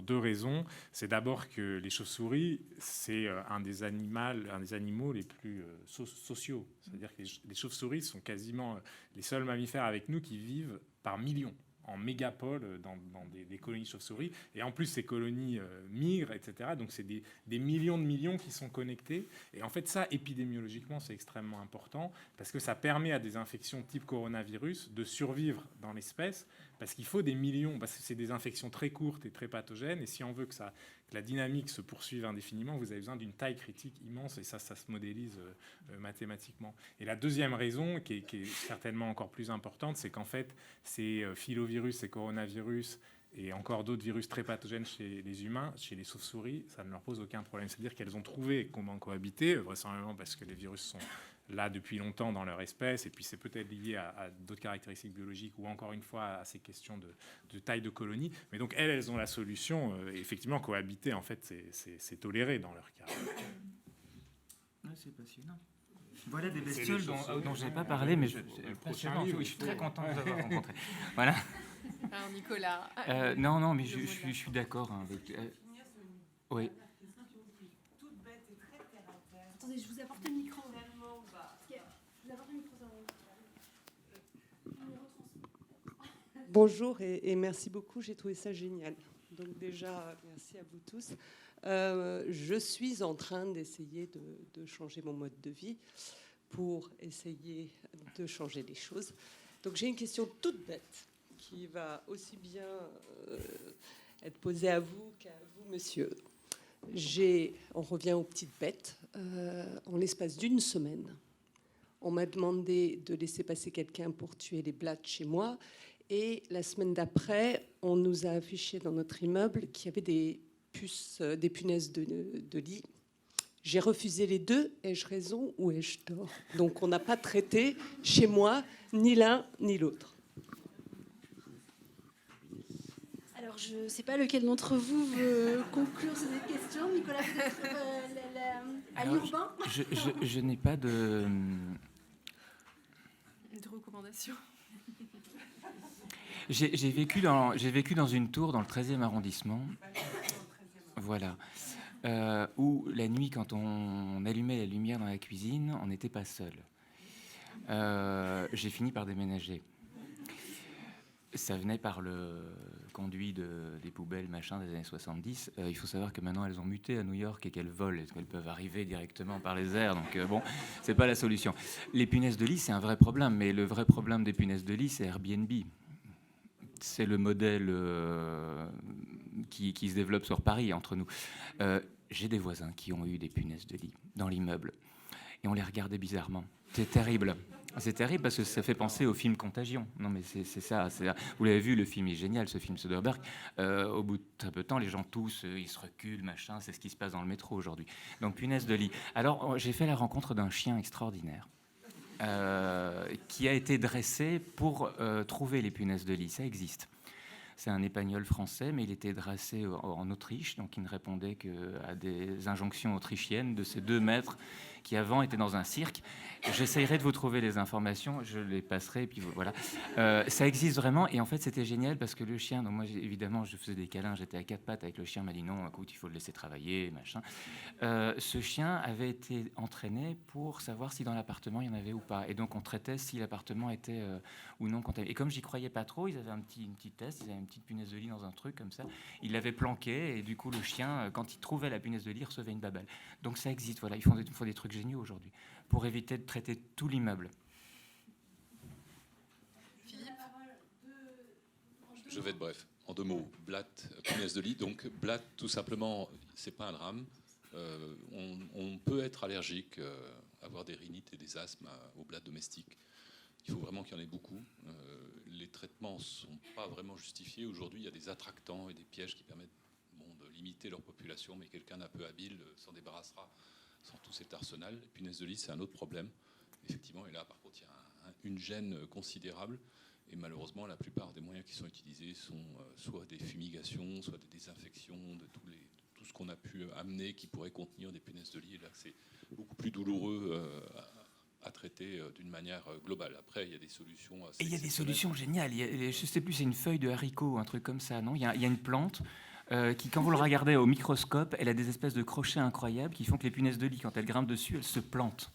deux raisons. C'est d'abord que les chauves-souris, c'est un des animaux les plus sociaux. C'est-à-dire que les chauves-souris sont quasiment les seuls mammifères avec nous qui vivent par millions, en mégapoles, dans des colonies de chauves-souris. Et en plus, ces colonies migrent, etc. Donc, c'est des millions de millions qui sont connectés. Et en fait, ça, épidémiologiquement, c'est extrêmement important, parce que ça permet à des infections type coronavirus de survivre dans l'espèce, parce qu'il faut des millions, parce que c'est des infections très courtes et très pathogènes. Et si on veut que la dynamique se poursuive indéfiniment, vous avez besoin d'une taille critique immense, et ça se modélise mathématiquement. Et la deuxième raison, qui est certainement encore plus importante, c'est qu'en fait, ces filovirus, ces coronavirus et encore d'autres virus très pathogènes chez les humains, chez les chauves-souris, ça ne leur pose aucun problème. C'est-à-dire qu'elles ont trouvé comment cohabiter, vraisemblablement parce que les virus sont là depuis longtemps dans leur espèce, et puis c'est peut-être lié à d'autres caractéristiques biologiques, ou encore une fois à ces questions de taille de colonie. Mais donc elles ont la solution. Effectivement, cohabiter, en fait, c'est toléré dans leur cas. Ouais, c'est passionnant. Voilà des bestioles dont je n'ai pas parlé, mais je suis très content de vous avoir rencontré. Voilà. Alors Nicolas. Non, mais je suis d'accord avec. Oui. Attendez, je vous apporte le micro. Bonjour et merci beaucoup, j'ai trouvé ça génial. Donc déjà, merci à vous tous. Je suis en train d'essayer de changer mon mode de vie pour essayer de changer les choses. Donc j'ai une question toute bête qui va aussi bien être posée à vous qu'à vous, monsieur. On revient aux petites bêtes. En l'espace d'une semaine, on m'a demandé de laisser passer quelqu'un pour tuer les blattes chez moi. Et la semaine d'après, on nous a affiché dans notre immeuble qu'il y avait des punaises de lit. J'ai refusé les deux. Ai-je raison ou ai-je tort? Donc on n'a pas traité chez moi ni l'un ni l'autre. Alors je ne sais pas lequel d'entre vous veut conclure sur cette question. Nicolas, peut-être à l'urbain. Je n'ai pas de recommandation. J'ai vécu dans une tour dans le 13e arrondissement, voilà, où la nuit, quand on allumait la lumière dans la cuisine, on n'était pas seul. J'ai fini par déménager. Ça venait par le conduit des poubelles machin des années 70. Il faut savoir que maintenant elles ont muté à New York et qu'elles volent, et qu'elles peuvent arriver directement par les airs. Donc bon, c'est pas la solution. Les punaises de lit, c'est un vrai problème, mais le vrai problème des punaises de lit, c'est Airbnb. C'est le modèle qui se développe sur Paris, entre nous. J'ai des voisins qui ont eu des punaises de lit dans l'immeuble, et on les regardait bizarrement. C'est terrible. C'est terrible parce que ça fait penser au film Contagion. Non, mais c'est ça. Vous l'avez vu, le film est génial, ce film Soderbergh. Au bout de très peu de temps, les gens tous, ils se reculent, machin. C'est ce qui se passe dans le métro aujourd'hui. Donc, punaise de lit. Alors, j'ai fait la rencontre d'un chien extraordinaire. Qui a été dressé pour trouver les punaises de lit. Ça existe. C'est un épagnol français, mais il était dressé en Autriche, donc il ne répondait qu'à des injonctions autrichiennes de ces 2 maîtres qui avant étaient dans un cirque. J'essayerai de vous trouver les informations, je les passerai, et puis voilà. Ça existe vraiment, et en fait c'était génial parce que le chien, donc moi évidemment je faisais des câlins, j'étais à 4 pattes avec le chien, m'a dit non, écoute, il faut le laisser travailler, machin. Ce chien avait été entraîné pour savoir si dans l'appartement il y en avait ou pas, et donc on traitait si l'appartement était ou non contaminé. Et comme j'y croyais pas trop, ils avaient un petit test, ils avaient une petite punaise de lit dans un truc comme ça, ils l'avaient planqué, et du coup le chien, quand il trouvait la punaise de lit, il recevait une babelle. Donc ça existe, voilà, ils font des trucs géniaux aujourd'hui pour éviter de traiter tout l'immeuble. Je vais être bref. En 2 mots, blatte, punaise de lit. Donc blatte, tout simplement, c'est pas un drame. On peut être allergique, avoir des rhinites et des asthmes aux blattes domestiques. Il faut vraiment qu'il y en ait beaucoup. Les traitements ne sont pas vraiment justifiés. Aujourd'hui, il y a des attractants et des pièges qui permettent de limiter leur population, mais quelqu'un d'un peu habile s'en débarrassera sans tout cet arsenal. Les punaises de lit, c'est un autre problème. Effectivement, et là, par contre, il y a une gêne considérable. Et malheureusement, la plupart des moyens qui sont utilisés sont soit des fumigations, soit des désinfections, de tout ce qu'on a pu amener qui pourrait contenir des punaises de lit. Et là, c'est beaucoup plus douloureux à traiter d'une manière globale. Après, il y a des solutions. Et il y a des solutions géniales. Je ne sais plus, c'est une feuille de haricot, un truc comme ça, non ? Il y a une plante qui, quand vous le regardez au microscope, elle a des espèces de crochets incroyables qui font que les punaises de lit, quand elles grimpent dessus, elles se plantent.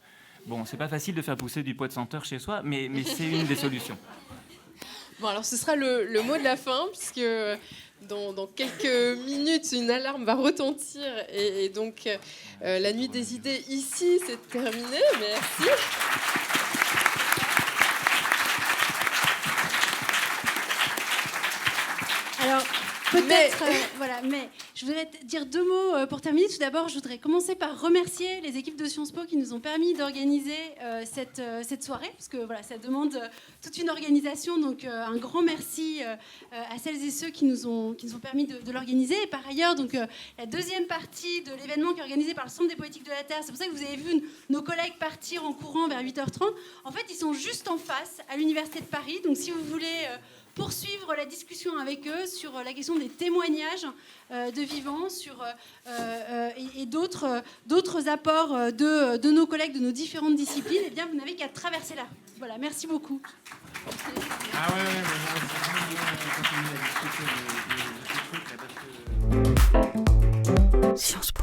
Bon, c'est pas facile de faire pousser du pois de senteur chez soi, mais c'est une des solutions. Bon, alors ce sera le mot de la fin, puisque dans quelques minutes, une alarme va retentir. Et donc, la nuit des idées ici, c'est terminé. Merci. Alors, peut-être, mais je voudrais dire 2 mots pour terminer. Tout d'abord, je voudrais commencer par remercier les équipes de Sciences Po qui nous ont permis d'organiser cette soirée, parce que ça demande toute une organisation. Donc, un grand merci à celles et ceux qui nous ont permis de l'organiser. Et par ailleurs, donc, la deuxième partie de l'événement qui est organisé par le Centre des politiques de la Terre, c'est pour ça que vous avez vu nos collègues partir en courant vers 8h30. En fait, ils sont juste en face, à l'Université de Paris. Donc, si vous voulez poursuivre la discussion avec eux sur la question des témoignages de vivants et d'autres apports de nos collègues de nos différentes disciplines, eh bien, vous n'avez qu'à traverser la rue. Voilà, merci beaucoup. Sciences Po.